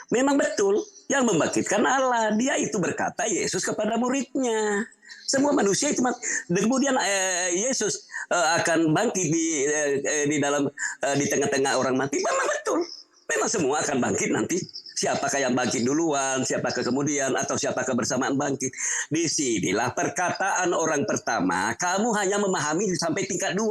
Memang betul, yang membangkitkan Allah. Dia itu berkata Yesus kepada muridnya. Semua manusia cuma kemudian Yesus akan bangkit di dalam di tengah-tengah orang mati. Memang betul. Memang semua akan bangkit nanti. Siapakah yang bangkit duluan, siapakah kemudian, atau siapakah bersamaan bangkit. Disinilah perkataan orang pertama, kamu hanya memahami sampai tingkat 2.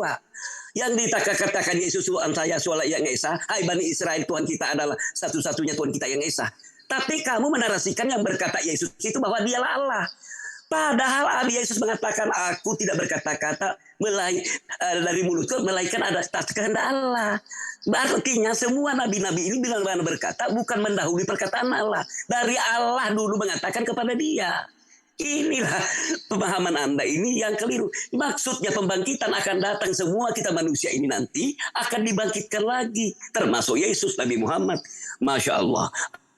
Yang dikatakan Yesus Tuhan saya suala yang Esa, hai Bani Israel Tuhan kita adalah satu-satunya Tuhan kita yang Esa. Tapi kamu menarasikan yang berkata Yesus itu bahwa dialah Allah. Padahal Yesus mengatakan aku tidak berkata-kata dari mulutku melainkan ada atas kehendak Allah. Artinya semua nabi-nabi ini bila-bila berkata bukan mendahului perkataan Allah. Dari Allah dulu mengatakan kepada dia. Inilah pemahaman Anda ini yang keliru. Maksudnya pembangkitan akan datang, semua kita manusia ini nanti akan dibangkitkan lagi. Termasuk Yesus, Nabi Muhammad. Masya Allah.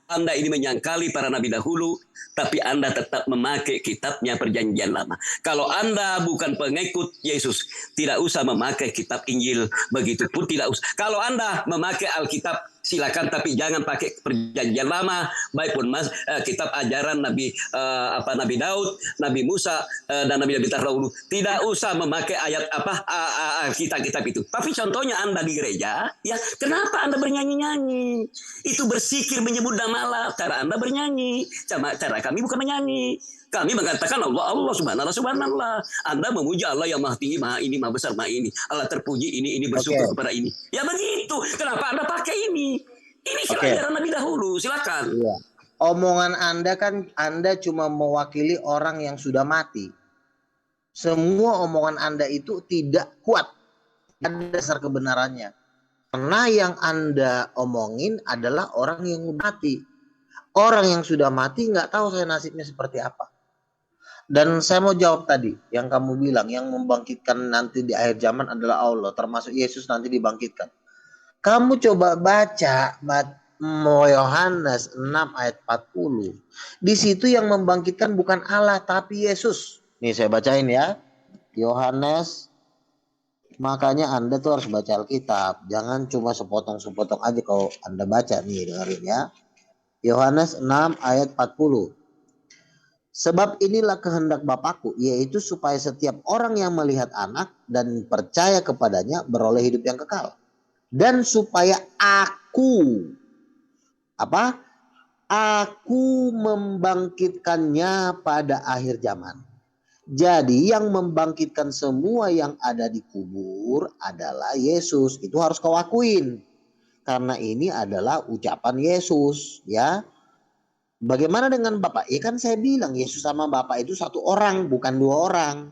Anda ini menyangkali para nabi dahulu, tapi Anda tetap memakai kitabnya perjanjian lama. Kalau Anda bukan pengikut Yesus, tidak usah memakai kitab Injil, begitupun tidak usah. Kalau Anda memakai Alkitab, silakan, tapi jangan pakai perjanjian lama, baik pun kitab ajaran Nabi Nabi Daud, Nabi Musa dan Nabi terdahulu. Tidak usah memakai ayat kitab-kitab itu. Tapi contohnya Anda di gereja, ya kenapa Anda bernyanyi-nyanyi? Itu bersikir menyebut nama Allah. Cara Anda bernyanyi, cara kami bukan menyanyi. Kami mengatakan Allah, Allah, subhanallah, subhanallah. Anda memuji Allah yang maha tinggi, maha ini, maha besar, maha ini. Allah terpuji, ini bersyukur kepada ini. Ya begitu. Kenapa Anda pakai ini? Ini ajaran Nabi dahulu. Silakan. Iya. Omongan Anda kan Anda cuma mewakili orang yang sudah mati. semua omongan Anda itu tidak kuat, ada dasar kebenarannya. Karena yang Anda omongin adalah orang yang mati. Orang yang sudah mati nggak tahu saya nasibnya seperti apa. Dan saya mau jawab tadi, yang kamu bilang, yang membangkitkan nanti di akhir zaman adalah Allah, termasuk Yesus nanti dibangkitkan. Kamu coba baca Yohanes 6 ayat 40. Di situ yang membangkitkan bukan Allah tapi Yesus. Nih saya bacain ya. Yohanes, makanya Anda tuh harus baca Alkitab. Jangan cuma sepotong-sepotong aja kalau Anda baca nih, dengerin ya. Yohanes 6 ayat 40. Sebab inilah kehendak Bapakku, yaitu supaya setiap orang yang melihat anak dan percaya kepadanya beroleh hidup yang kekal. Dan supaya aku membangkitkannya pada akhir zaman. Jadi yang membangkitkan semua yang ada di kubur adalah Yesus. Itu harus kau akuin. Karena ini adalah ucapan Yesus, ya. Bagaimana dengan Bapak? Ya kan saya bilang Yesus sama Bapak itu satu orang, bukan dua orang.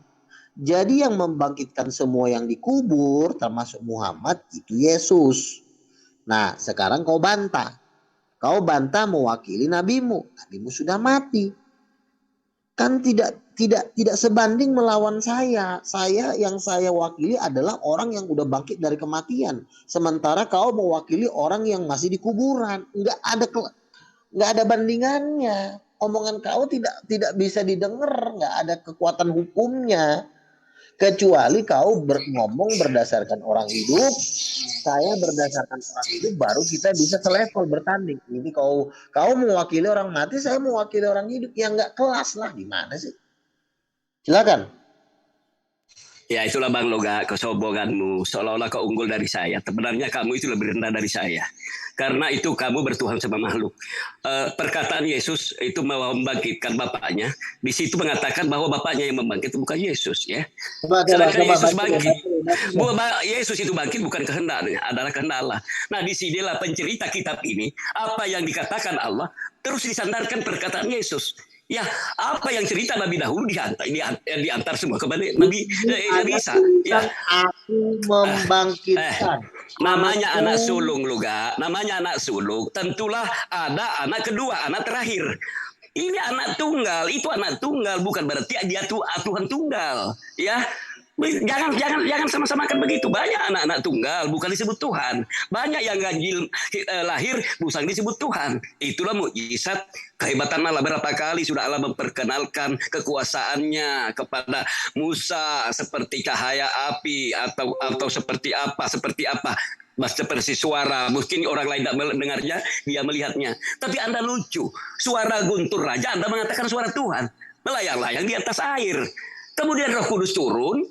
Jadi yang membangkitkan semua yang dikubur termasuk Muhammad itu Yesus. Nah, sekarang kau bantah. Kau bantah mewakili nabimu. Nabimu sudah mati. Kan tidak sebanding melawan saya. Saya yang saya wakili adalah orang yang udah bangkit dari kematian. Sementara kau mewakili orang yang masih di kuburan. Enggak ada bandingannya. Omongan kau tidak bisa didengar, enggak ada kekuatan hukumnya. Kecuali kau ngomong berdasarkan orang hidup, saya berdasarkan orang hidup, baru kita bisa selevel bertanding. Ini kau mewakili orang mati, saya mewakili orang hidup, yang nggak kelas lah, gimana sih? Silakan. Ya itulah Bang Loga, kesombonganmu. Seolah-olah kau unggul dari saya. Sebenarnya kamu itu lebih rendah dari saya. Karena itu kamu bertuhan sama makhluk. Perkataan Yesus itu membangkitkan Bapaknya. Di situ mengatakan bahwa Bapaknya yang membangkit, bukan Yesus. Ya. Sedangkan Yesus bangkit. Yesus itu bangkit bukan kehendaknya, adalah kehendak Allah. Nah disinilah pencerita kitab ini, apa yang dikatakan Allah, terus disandarkan perkataan Yesus. Ya, apa yang cerita Nabi dahulu diantar semua kepada Nabi Isa. Ya. Aku membangkitkan. Namanya anak sulung Loga, namanya anak sulung. Tentulah ada anak kedua, anak terakhir. Ini anak tunggal, itu anak tunggal, bukan berarti dia Tuhan tunggal. Ya. Jangan sama-samakan begitu. Banyak anak-anak tunggal bukan disebut Tuhan. Banyak yang ganjil lahir bukan disebut Tuhan. Itulah mukjizat kehebatan Allah. Berapa kali sudah Allah memperkenalkan kekuasaannya kepada Musa seperti cahaya api atau seperti apa. Seperti suara, mungkin orang lain tidak mendengarnya, dia melihatnya. Tapi Anda lucu, suara guntur raja Anda mengatakan suara Tuhan, melayang-layang di atas air. Kemudian Roh Kudus turun,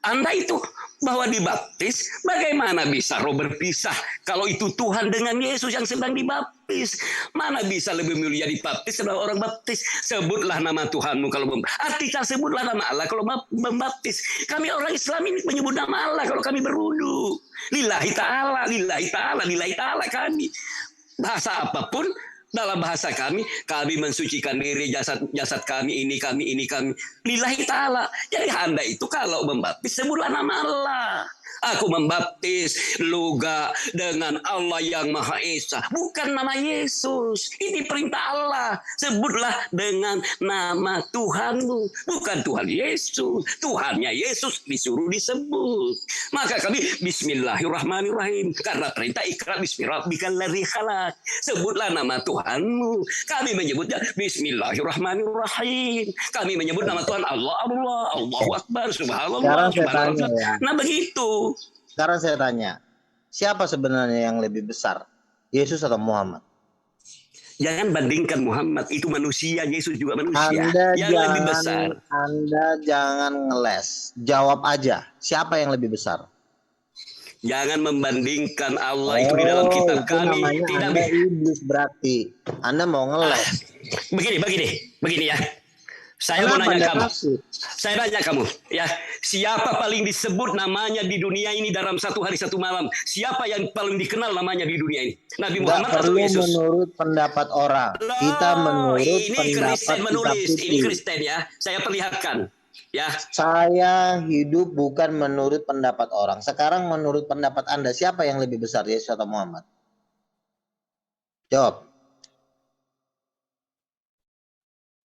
Anda itu bahwa dibaptis, bagaimana bisa roh berpisah kalau itu Tuhan dengan Yesus yang sedang dibaptis? Mana bisa lebih mulia dibaptis daripada orang baptis? Sebutlah nama Tuhanmu kalau artikel sebutlah nama Allah kalau membaptis. Kami orang Islam ini menyebut nama Allah kalau kami berwudu. Lillahi ta'ala, lillahi ta'ala, lillahi ta'ala kami. Bahasa apapun, dalam bahasa kami mensucikan diri, jasad kami ini. Lillahi ta'ala. Jadi Anda itu kalau membaptis, sebutlah nama Allah. Aku membaptis Loga dengan Allah yang Maha Esa. Bukan nama Yesus. Ini perintah Allah. Sebutlah dengan nama Tuhanmu. Bukan Tuhan Yesus. Tuhannya Yesus disuruh disebut. Maka kami Bismillahirrahmanirrahim. Karena perintah ikra bismi rabbikal ladzi khalaq. Sebutlah nama Tuhanmu. Kami menyebutnya Bismillahirrahmanirrahim. Kami menyebut nama Tuhan Allah, Allahu Akbar, Subhanallah. Ya. Nah begitu. Sekarang saya tanya, siapa sebenarnya yang lebih besar? Yesus atau Muhammad? Jangan bandingkan Muhammad, itu manusia, Yesus juga manusia. Lebih besar. Anda jangan ngeles, jawab aja, siapa yang lebih besar? Jangan membandingkan Allah itu di dalam kitab kami. Tidak Anda iblis berarti. Anda mau ngeles. Begini ya. Saya mau nanya kamu, ya, siapa paling disebut namanya di dunia ini dalam satu hari satu malam? Siapa yang paling dikenal namanya di dunia ini? Nabi Muhammad atau Yesus? Menurut pendapat orang. Kita menurut ini Kristen menulis, ini Kristen ya. Saya perlihatkan. Ya, Saya hidup bukan menurut pendapat orang. Sekarang menurut pendapat Anda, siapa yang lebih besar, Yesus atau Muhammad? Jawab.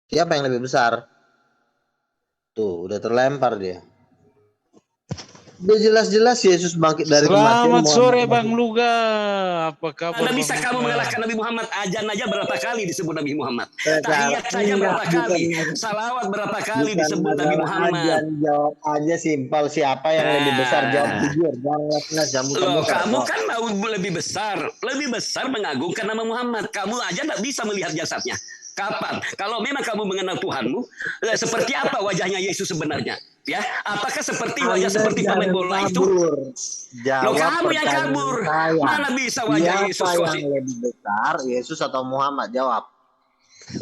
Siapa yang lebih besar? Tuh, udah terlempar dia. Udah jelas-jelas Yesus bangkit dari kematian. Selamat sore Bang Luga. Apa kabar Anda Bang bisa kamu Luga? mengalahkan Nabi Muhammad. Ajan aja berapa kali disebut Nabi Muhammad. Sekarang Tahiyat saja berapa enggak, kali. bukan- Salawat berapa kali Bukan disebut Nabi masalah Muhammad. ajan, jawab aja simpel. Siapa yang lebih besar? Jawab jujur. Jangan jangan Loh, muter-muter. kamu kan mau lebih besar. Lebih besar mengagungkan nama Muhammad. Kamu aja tidak bisa melihat jasadnya. Kapan? Kalau memang kamu mengenal Tuhanmu, seperti apa wajahnya Yesus sebenarnya? Ya, apakah seperti wajah seperti pemain bola itu? Loh, kamu yang kabur. Mana bisa wajah Yesus? Siapa yang lebih besar, Yesus atau Muhammad? Jawab.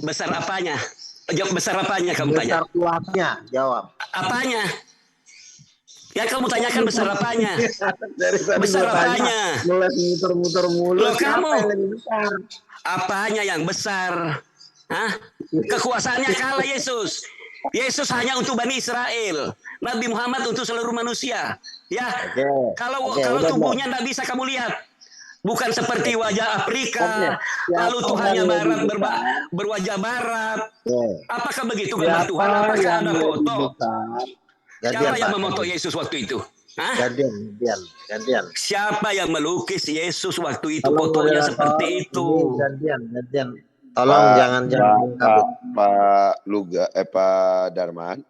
Besar apanya? Jawab besar apanya kamu tanya? Besar kuatnya. Jawab. Apanya? Ya kamu tanyakan besar apanya? Dari tadi Besar gua tanya, apanya? mulai muter-muter mulu. Loh, Siapa kamu? yang lebih besar? Apanya yang besar? Hah? Kekuasaannya kalah Yesus. Yesus hanya untuk Bani Israel. Nabi Muhammad untuk seluruh manusia. Ya, kalau udah, tubuhnya tidak bisa kamu lihat. Bukan seperti wajah Afrika, Oke. lalu Siapa Tuhannya yang barat lebih besar? berwajah barat. Oke. Apakah begitu gambar Siapa Tuhan? Apakah yang ada lebih foto? besar? Siapa yang Pak. memoto Yesus waktu itu? Hah? Gantian. Siapa yang melukis Yesus waktu itu? Tolong Fotonya moderator, seperti itu. ini gantian. Tolong jangan Pak Luga, Pak Darman,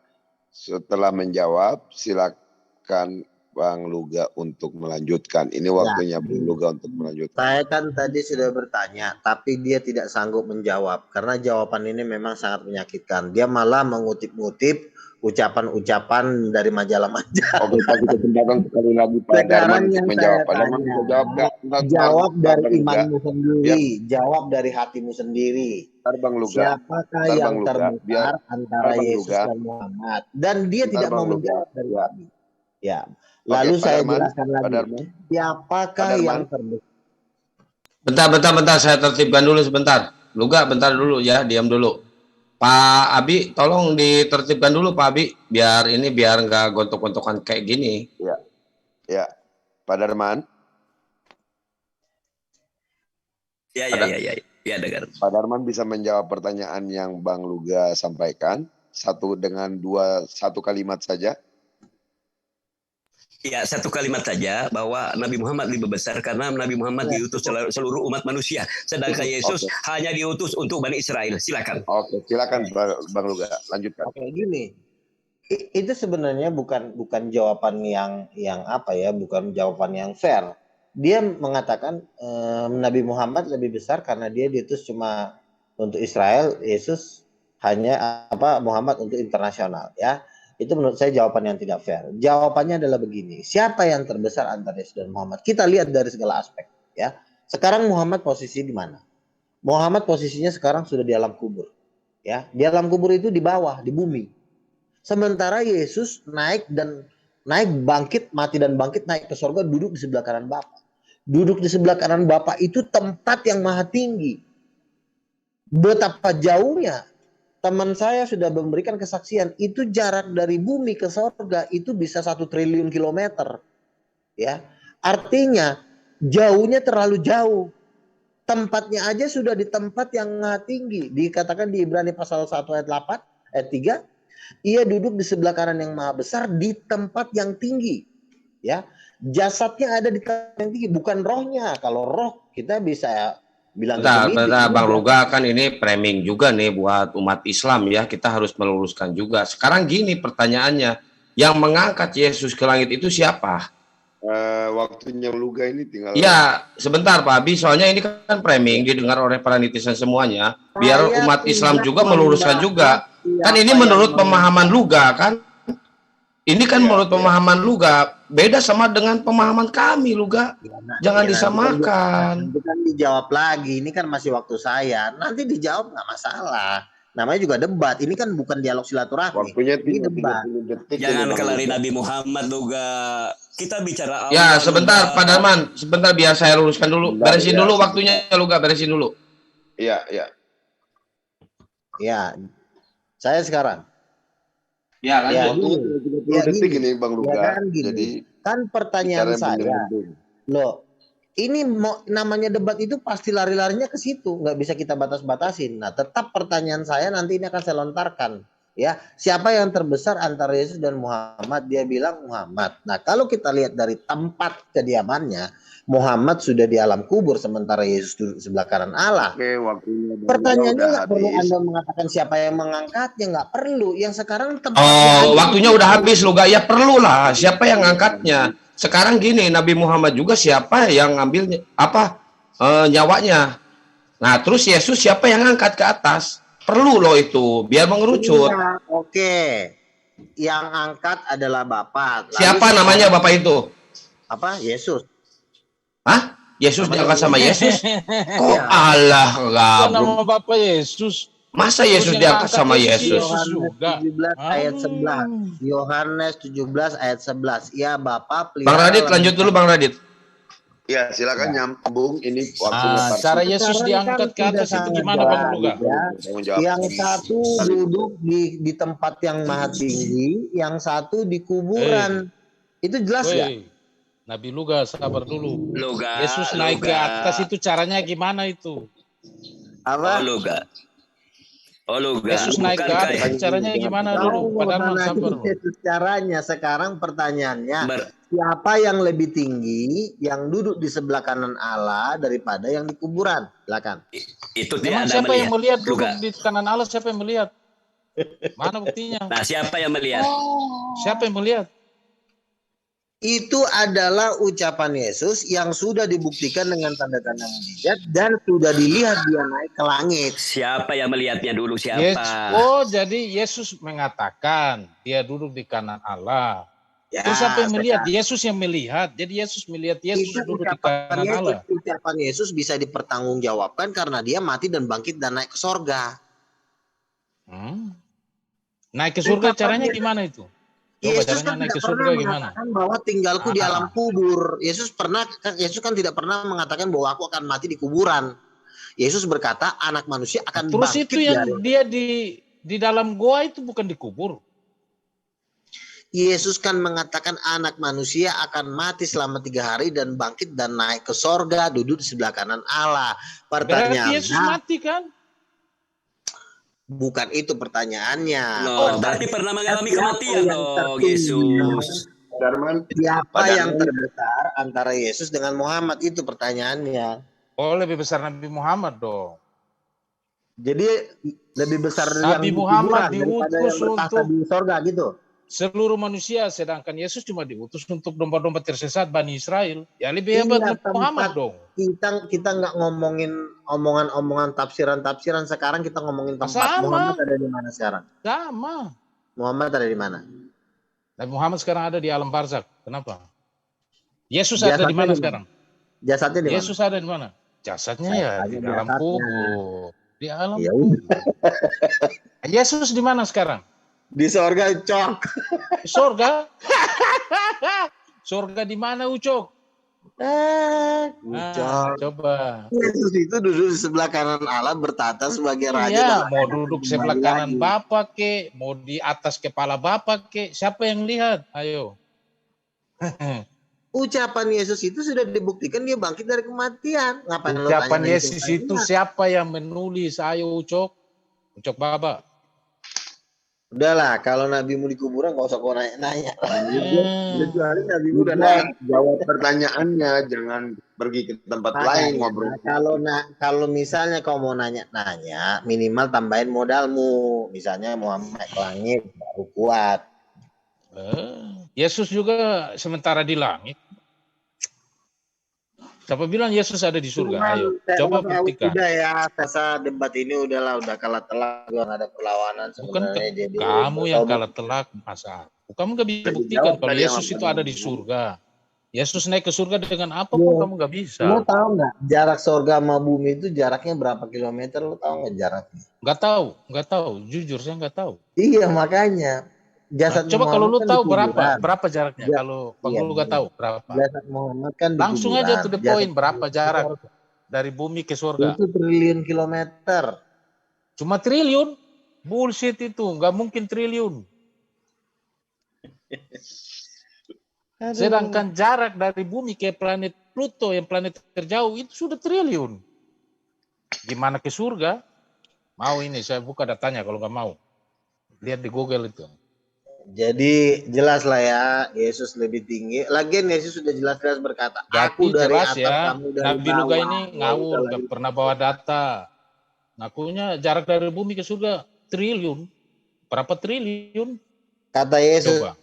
setelah menjawab, silakan Bang Luga untuk melanjutkan. Ini waktunya Bang Luga untuk melanjutkan. Saya kan tadi sudah bertanya, tapi dia tidak sanggup menjawab karena jawaban ini memang sangat menyakitkan. Dia malah mengutip-ngutip ucapan-ucapan dari majalah-majalah. Oke, kasih kesempatan sekali lagi Pak Sekarang Darman yang untuk menjawab. saya Pak Darman tanya, bisa jawab nggak? jawab dari Bang Luga. imanmu sendiri, jawab dari hatimu sendiri. Ntar Bang Luga. Siapakah Ntar yang Bang Luga, terbesar antara Bang Yesus Luga. dan Muhammad? Dan dia Ntar tidak Bang mau Luga. menjawab dari Ya. kami. Ya. Lalu Oke, Pak saya Darman, jelaskan Pak lagi. Darman. Siapakah Pak Darman. yang terbesar? Bentar, saya tertibkan dulu sebentar. Luga, bentar dulu ya, diam dulu. Pak Abi, tolong ditertibkan dulu Pak Abi, biar nggak gontok-gontokan kayak gini. Ya, Pak Darman. Ya, dengar. Pak Darman bisa menjawab pertanyaan yang Bang Luga sampaikan satu kalimat saja. Ya, satu kalimat saja bahwa Nabi Muhammad lebih besar karena Nabi Muhammad diutus seluruh umat manusia, sedangkan Yesus hanya diutus untuk Bani Israel. Silakan. Oke, silakan Bang Luga, lanjutkan. Oke, gini. Itu sebenarnya bukan jawaban yang apa ya, bukan jawaban yang fair. Dia mengatakan Nabi Muhammad lebih besar karena dia diutus cuma untuk Israel, Yesus hanya Muhammad untuk internasional, ya. Itu menurut saya jawaban yang tidak fair. Jawabannya adalah begini, siapa yang terbesar antara Yesus dan Muhammad? Kita lihat dari segala aspek, ya. Sekarang Muhammad posisi di mana? Muhammad posisinya sekarang sudah di alam kubur, ya. Di alam kubur itu di bawah, di bumi. Sementara Yesus naik, bangkit, mati dan bangkit, naik ke surga, duduk di sebelah kanan Bapa. Duduk di sebelah kanan Bapa itu tempat yang maha tinggi. Betapa jauhnya. Teman saya sudah memberikan kesaksian, itu jarak dari bumi ke surga itu bisa 1 triliun kilometer. Ya. Artinya jauhnya terlalu jauh. Tempatnya aja sudah di tempat yang maha tinggi. Dikatakan di Ibrani pasal 1 ayat 8, ayat 3, ia duduk di sebelah kanan yang maha besar di tempat yang tinggi. Ya. Jasadnya ada di tempat yang tinggi, bukan rohnya. Kalau roh kita bisa bilang bentar, Bang Luga, kan ini framing juga nih buat umat Islam ya, kita harus meluruskan juga. Sekarang gini pertanyaannya, yang mengangkat Yesus ke langit itu siapa? Waktunya Luga ini tinggal. Ya, sebentar Pak Abi, soalnya ini kan framing didengar oleh para netizen semuanya, biar umat Islam juga meluruskan juga. Kan ini menurut pemahaman Luga kan? Ini kan menurut pemahaman Luga, beda sama dengan pemahaman kami Luga. Jangan disamakan. Nanti kan dijawab lagi, ini kan masih waktu saya. Nanti dijawab nggak masalah. Namanya juga debat. Ini kan bukan dialog silaturahmi. Waktunya ini debat. Jangan kelari Nabi Muhammad Luga. Kita bicara Allah. Ya, sebentar Pak Darman, sebentar biar saya luruskan dulu. Beresin dulu waktunya Luga, beresin dulu. Iya. Ya. Saya sekarang. Ya kan? Ya, Waktunya gini. 30 Ya, detik gini. ini Bang Ya Luga. kan gini. Jadi Kan pertanyaan bicara yang saya, penting-penting. loh, ini mau namanya debat itu pasti lari-larinya ke situ, nggak bisa kita batas-batasin. Nah, tetap pertanyaan saya nanti ini akan saya lontarkan. Ya, siapa yang terbesar antara Yesus dan Muhammad? Dia bilang Muhammad. Nah, kalau kita lihat dari tempat kediamannya, Muhammad sudah di alam kubur sementara Yesus duduk di sebelah kanan Allah. Oke, waktunya Bang Luga Pertanyaannya udah nggak perlu habis. Anda mengatakan siapa yang mengangkatnya, nggak perlu. Yang sekarang tempatnya Oh, ada waktunya di udah situ. habis loh, gak? Ya perlulah. Siapa yang ngangkatnya? Sekarang gini, Nabi Muhammad juga siapa yang ngambil nyawanya? Nah, terus Yesus siapa yang ngangkat ke atas? Perlu loh itu, biar mengerucut. Iya, oke. Yang angkat adalah Bapak. Lalu Siapa namanya Bapak itu? apa? Yesus. Hah? Yesus Namanya diangkat sama Yesus? Kok Iya. Allah enggak, Bukan bro? nama Bapak Yesus. Masa Terus Yesus yang diangkat angkat sama Yesus, Yesus? Yesus Yohanes juga. 17 ayat 11. Yohanes 17 ayat 11. Ya Bapak Bang pelihara Radit, lanjut dulu Bang Radit. Ya, silakan nyambung. Ini waktunya Tarsi. Cara Yesus Sekarang diangkat kan ke atas sudah itu sangat gimana Bang jelas, Luga? ya. Tanggung jawab Yang dari satu Tarsi. duduk di tempat yang maha tinggi, yang satu di kuburan. Itu jelas nggak? Woi, Nabi Luga sabar dulu. Loga, Yesus naik ke atas itu caranya gimana itu? Oh, Apa? loga. Oh, loga. Yesus naik ke Bukankah atas caranya gimana dulu? Kamu Padahal nanya sabar. itu caranya. Sekarang pertanyaannya, ber- siapa yang lebih tinggi yang duduk di sebelah kanan Allah daripada yang di kuburan? Silakan. itu Memang tidak ada siapa yang melihat duduk Loga. di kanan Allah? Siapa yang melihat? Mana buktinya? Nah, siapa yang melihat? Siapa yang melihat? Itu adalah ucapan Yesus yang sudah dibuktikan dengan tanda-tanda mujizat dan sudah dilihat dia naik ke langit. Siapa yang melihatnya dulu? Siapa? Oh, jadi Yesus mengatakan dia duduk di kanan Allah. Ya, Terus siapa yang melihat? sekarang Yesus yang melihat. Jadi Yesus melihat Yesus itu duduk di kanan Allah. ucapan Yesus bisa dipertanggungjawabkan karena dia mati dan bangkit dan naik ke sorga. Naik ke surga Ucapan caranya Yesus- gimana itu? Coba Yesus caranya kan naik tidak ke pernah surga gimana? mengatakan bahwa tinggalku di alam kubur. Yesus kan tidak pernah mengatakan bahwa aku akan mati di kuburan. Yesus berkata anak manusia akan Terus bangkit itu yang dari. dia di dalam goa itu bukan dikubur. Yesus kan mengatakan anak manusia akan mati selama 3 hari dan bangkit dan naik ke sorga, duduk di sebelah kanan Allah. Berarti Yesus Pertanyaannya, mati kan? bukan itu pertanyaannya. Loh, berarti pernah mengalami kematian yang dong, tertinggi? Yesus. Darman, Siapa Pak yang Darman. terbesar antara Yesus dengan Muhammad? Itu pertanyaannya. Oh, lebih besar Nabi Muhammad dong. Jadi lebih besar Nabi yang di Muhammad kuburan daripada diutus yang bertahta untuk di sorga gitu. seluruh manusia, sedangkan Yesus cuma diutus untuk domba-domba tersesat Bani Israel. Ya lebih hebat Iya, Nabi Muhammad tempat dong. kita nggak ngomongin omongan-omongan tafsiran sekarang, kita ngomongin tempat. Sama. Muhammad ada di mana sekarang? Sama. Muhammad ada di mana? Nabi Muhammad sekarang ada di alam barzakh. Kenapa? Yesus ada di mana sekarang? Jasadnya di mana? Yesus ada di mana? Jasadnya ya di dalam jasadnya. kubur. Di alam Ya kubur. Yesus di mana sekarang? Di sorga, Cok. Di surga. Surga di mana, Ucok? Cok. Coba. Yesus itu duduk di sebelah kanan Allah bertata sebagai raja. Iya, dan mau akan duduk kembali sebelah kanan lagi. Bapak ke, mau di atas kepala Bapak ke, siapa yang lihat? Ayo. Ucapan Yesus itu sudah dibuktikan dia bangkit dari kematian. Ngapain lo Ucapan tanya-tanya Yesus saya? itu siapa yang menulis? Ayo Ucok. Ucok Baba. Udahlah, kalau nabimu di kuburan nggak usah kau nanya-nanya. Kecuali nabimu udah Juga naik. jawab pertanyaannya, jangan pergi ke tempat lain ngobrol. Kalau misalnya kau mau nanya-nanya, minimal tambahin modalmu. Misalnya Muhammad naik ke langit baru kuat. Yesus juga sementara di langit. Siapa bilang Yesus ada di surga? Ayo, coba buktikan. Udah ya, saya debat ini udahlah, udah kalah telak, gak ada perlawanan Bukan sebenarnya. Jadi kamu yang kalah telak, masa? Kamu gak bisa buktikan kalau Yesus itu ada di surga. Yesus naik ke surga dengan apa pun kamu gak bisa. Lo tahu nggak jarak surga sama bumi itu jaraknya berapa kilometer? Lo tahu nggak jaraknya? Nggak tahu. Jujur saya nggak tahu. Iya, makanya. Jasad Coba kalau lu Muhammad kan tahu di kuburan. berapa jaraknya? Kalau lu nggak tahu berapa? Jasad Muhammad kan di Langsung kuburan. aja to the point, berapa jarak dari bumi ke surga? Itu triliun kilometer. Cuma triliun? Bullshit itu, nggak mungkin triliun. Aduh. Sedangkan jarak dari bumi ke planet Pluto yang planet terjauh itu sudah triliun. Gimana ke surga? Mau ini, saya buka datanya kalau nggak mau. Lihat di Google itu. Jadi jelas lah ya, Yesus lebih tinggi. Lagian Yesus sudah jelas-jelas berkata, aku Jadi dari jelas atas, ya, kamu dari Nabi bawah. Luga ini ngawur, Udah nggak lagi. pernah bawa data. Ngakunya jarak dari bumi ke surga triliun. Berapa triliun? Kata Yesus, Coba.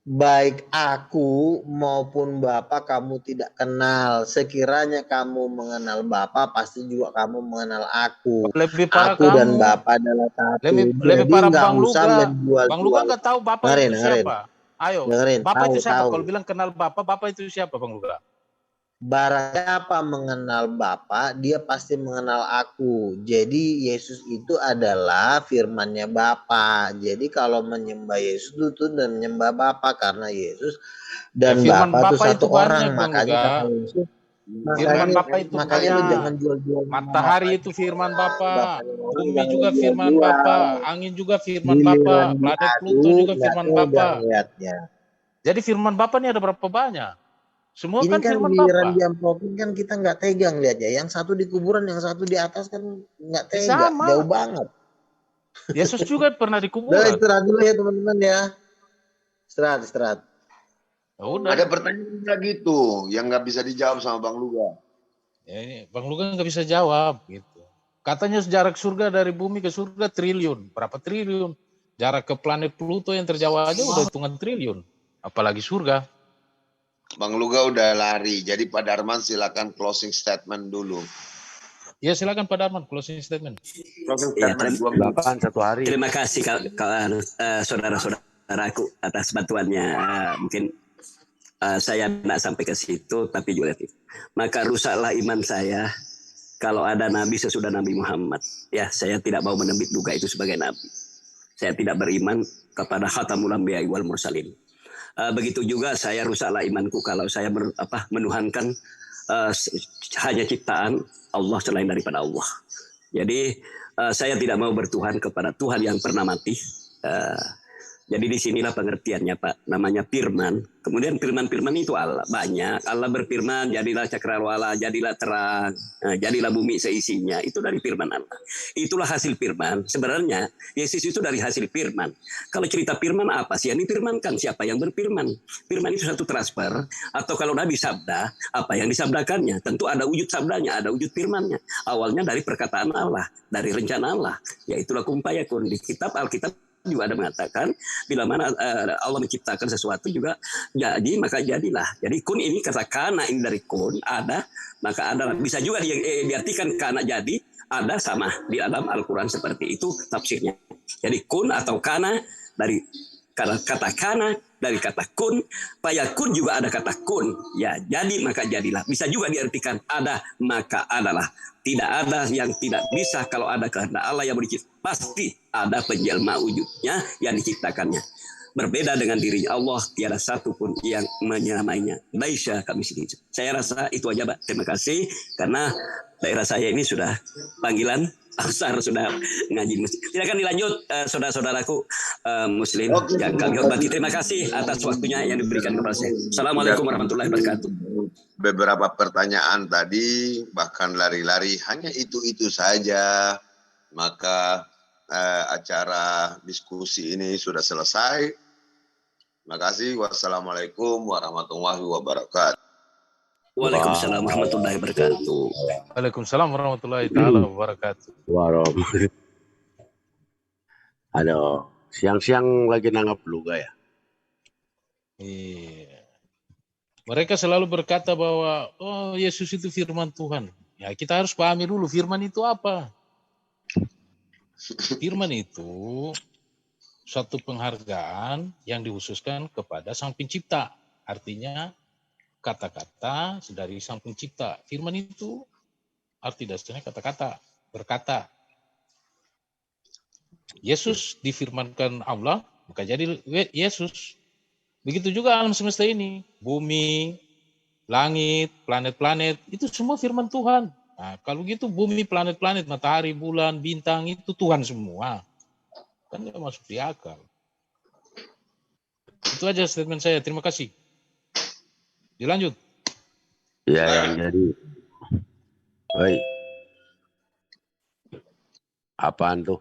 baik aku maupun Bapa kamu tidak kenal. Sekiranya kamu mengenal Bapa, pasti juga kamu mengenal aku. Lebih parah Aku dan kamu. Bapa adalah satu. Lebih Jadi parah nggak Bang usah Luga. menjual-jual. Bang Luga nggak tahu Bapak itu Dengerin. siapa. Ayo, Dengerin, Bapak itu siapa? tahu. Kalau bilang kenal Bapak itu siapa Bang Luga? Barang siapa mengenal Bapa, dia pasti mengenal aku. Jadi Yesus itu adalah firman-Nya Bapa. Jadi kalau menyembah Yesus itu dan menyembah Bapa, karena Yesus dan Firman Bapa itu Bapak satu itu banyak orang. Bang Makanya Luga. kata Yesus, Firman Bapak itu makanya lu banyak. jangan jual-jual nama Matahari Bapa itu firman Bapak, Bapaknya orang, bumi jangan juga firman jual-jual. Bapak, angin juga firman Giliran Bapak, planet Pluto diadu, juga nggak firman tega Bapak. ngeliatnya. Jadi firman Bapak ini ada berapa banyak? Semua Ini kan kan firman giliran Bapak. diamplokin kan kita nggak tega ngeliatnya. Yang satu di kuburan, yang satu di atas kan nggak tega, Sama. jauh banget. Yesus juga pernah di Udah kuburan. istirahat dulu ya teman-teman ya. Istirahat. Ya udah. Ada pertanyaan lagi tuh yang nggak bisa dijawab sama Bang Luga. Ya, ini Bang Luga nggak bisa jawab gitu. Katanya jarak surga dari bumi ke surga triliun. Berapa triliun? Jarak ke planet Pluto yang terjauh aja udah hitungan triliun. Apalagi surga. Bang Luga udah lari. Jadi Pak Darman silakan closing statement dulu. Ya silakan Pak Darman closing statement. Closing Ya, statement 2 menit. Bahkan satu hari. Terima kasih saudara-saudaraku atas bantuannya. Mungkin saya tidak sampai ke situ, tapi juga maka rusaklah iman saya kalau ada nabi sesudah Nabi Muhammad. Ya, saya tidak mau menembik duga itu sebagai nabi. Saya tidak beriman kepada khatamul anbiya wal mursalin. Begitu juga saya rusaklah imanku kalau saya menuhankan hanya ciptaan Allah selain daripada Allah. Jadi saya tidak mau bertuhan kepada Tuhan yang pernah mati. Jadi disinilah pengertiannya Pak, namanya firman. Kemudian firman-firman itu Allah banyak. Allah berfirman, jadilah cakrawala, jadilah terang, jadilah bumi seisinya. Itu dari firman Allah. Itulah hasil firman. Sebenarnya Yesus itu dari hasil firman. Kalau cerita firman apa sih? Yang difirmankan siapa yang berfirman? Firman itu satu transfer. Atau kalau Nabi sabda, apa yang disabdakannya? Tentu ada wujud sabdanya, ada wujud firmannya. Awalnya dari perkataan Allah, dari rencana Allah. Yaitulah kun fayakun. Di kitab Alkitab juga ada mengatakan bila mana Allah menciptakan sesuatu juga jadi maka jadilah. Jadi kun ini kata kana ini dari kun ada maka ada, bisa juga diartikan kana jadi ada, sama di dalam Al-Quran seperti itu tafsirnya. Jadi kun atau kana dari kata kana, dari kata kun, fayakun juga ada kata kun, ya jadi maka jadilah. Bisa juga diartikan ada maka adalah. Tidak ada yang tidak bisa kalau ada kehendak Allah yang menciptakan. Pasti ada penjelma wujudnya yang diciptakannya. Berbeda dengan diri Allah, tiada satu pun yang menyamainya. Laisya kami sini. Saya rasa itu aja Pak. Terima kasih karena daerah saya ini sudah panggilan asar, sudah ngaji masjid. Silakan dilanjut saudara-saudaraku muslim yang kami hormati. Terima kasih atas waktunya yang diberikan kepada saya. Assalamualaikum warahmatullahi wabarakatuh. Beberapa pertanyaan tadi bahkan lari-lari hanya itu saja. Maka acara diskusi ini sudah selesai. Terima kasih. Wassalamualaikum warahmatullahi wabarakatuh. Waalaikumsalam warahmatullahi wabarakatuh. Waalaikumsalam warahmatullahi wabarakatuh. Warahmatullahi. Aduh, siang-siang lagi nanggap luga ya. Iya. Mereka selalu berkata bahwa oh Yesus itu firman Tuhan. Ya kita harus pahami dulu firman itu apa. Firman itu suatu penghargaan yang dikhususkan kepada Sang Pencipta. Artinya kata-kata dari Sang Pencipta. Firman itu arti dasarnya kata-kata, berkata. Yesus difirmankan Allah, maka jadi Yesus. Begitu juga alam semesta ini, bumi, langit, planet-planet, itu semua firman Tuhan. Nah, kalau gitu bumi, planet-planet, matahari, bulan, bintang, itu Tuhan semua. Kan nggak masuk di akal. Itu aja statement saya. Terima kasih. Dilanjut. Ya, yang jadi. Baik. Apaan tuh?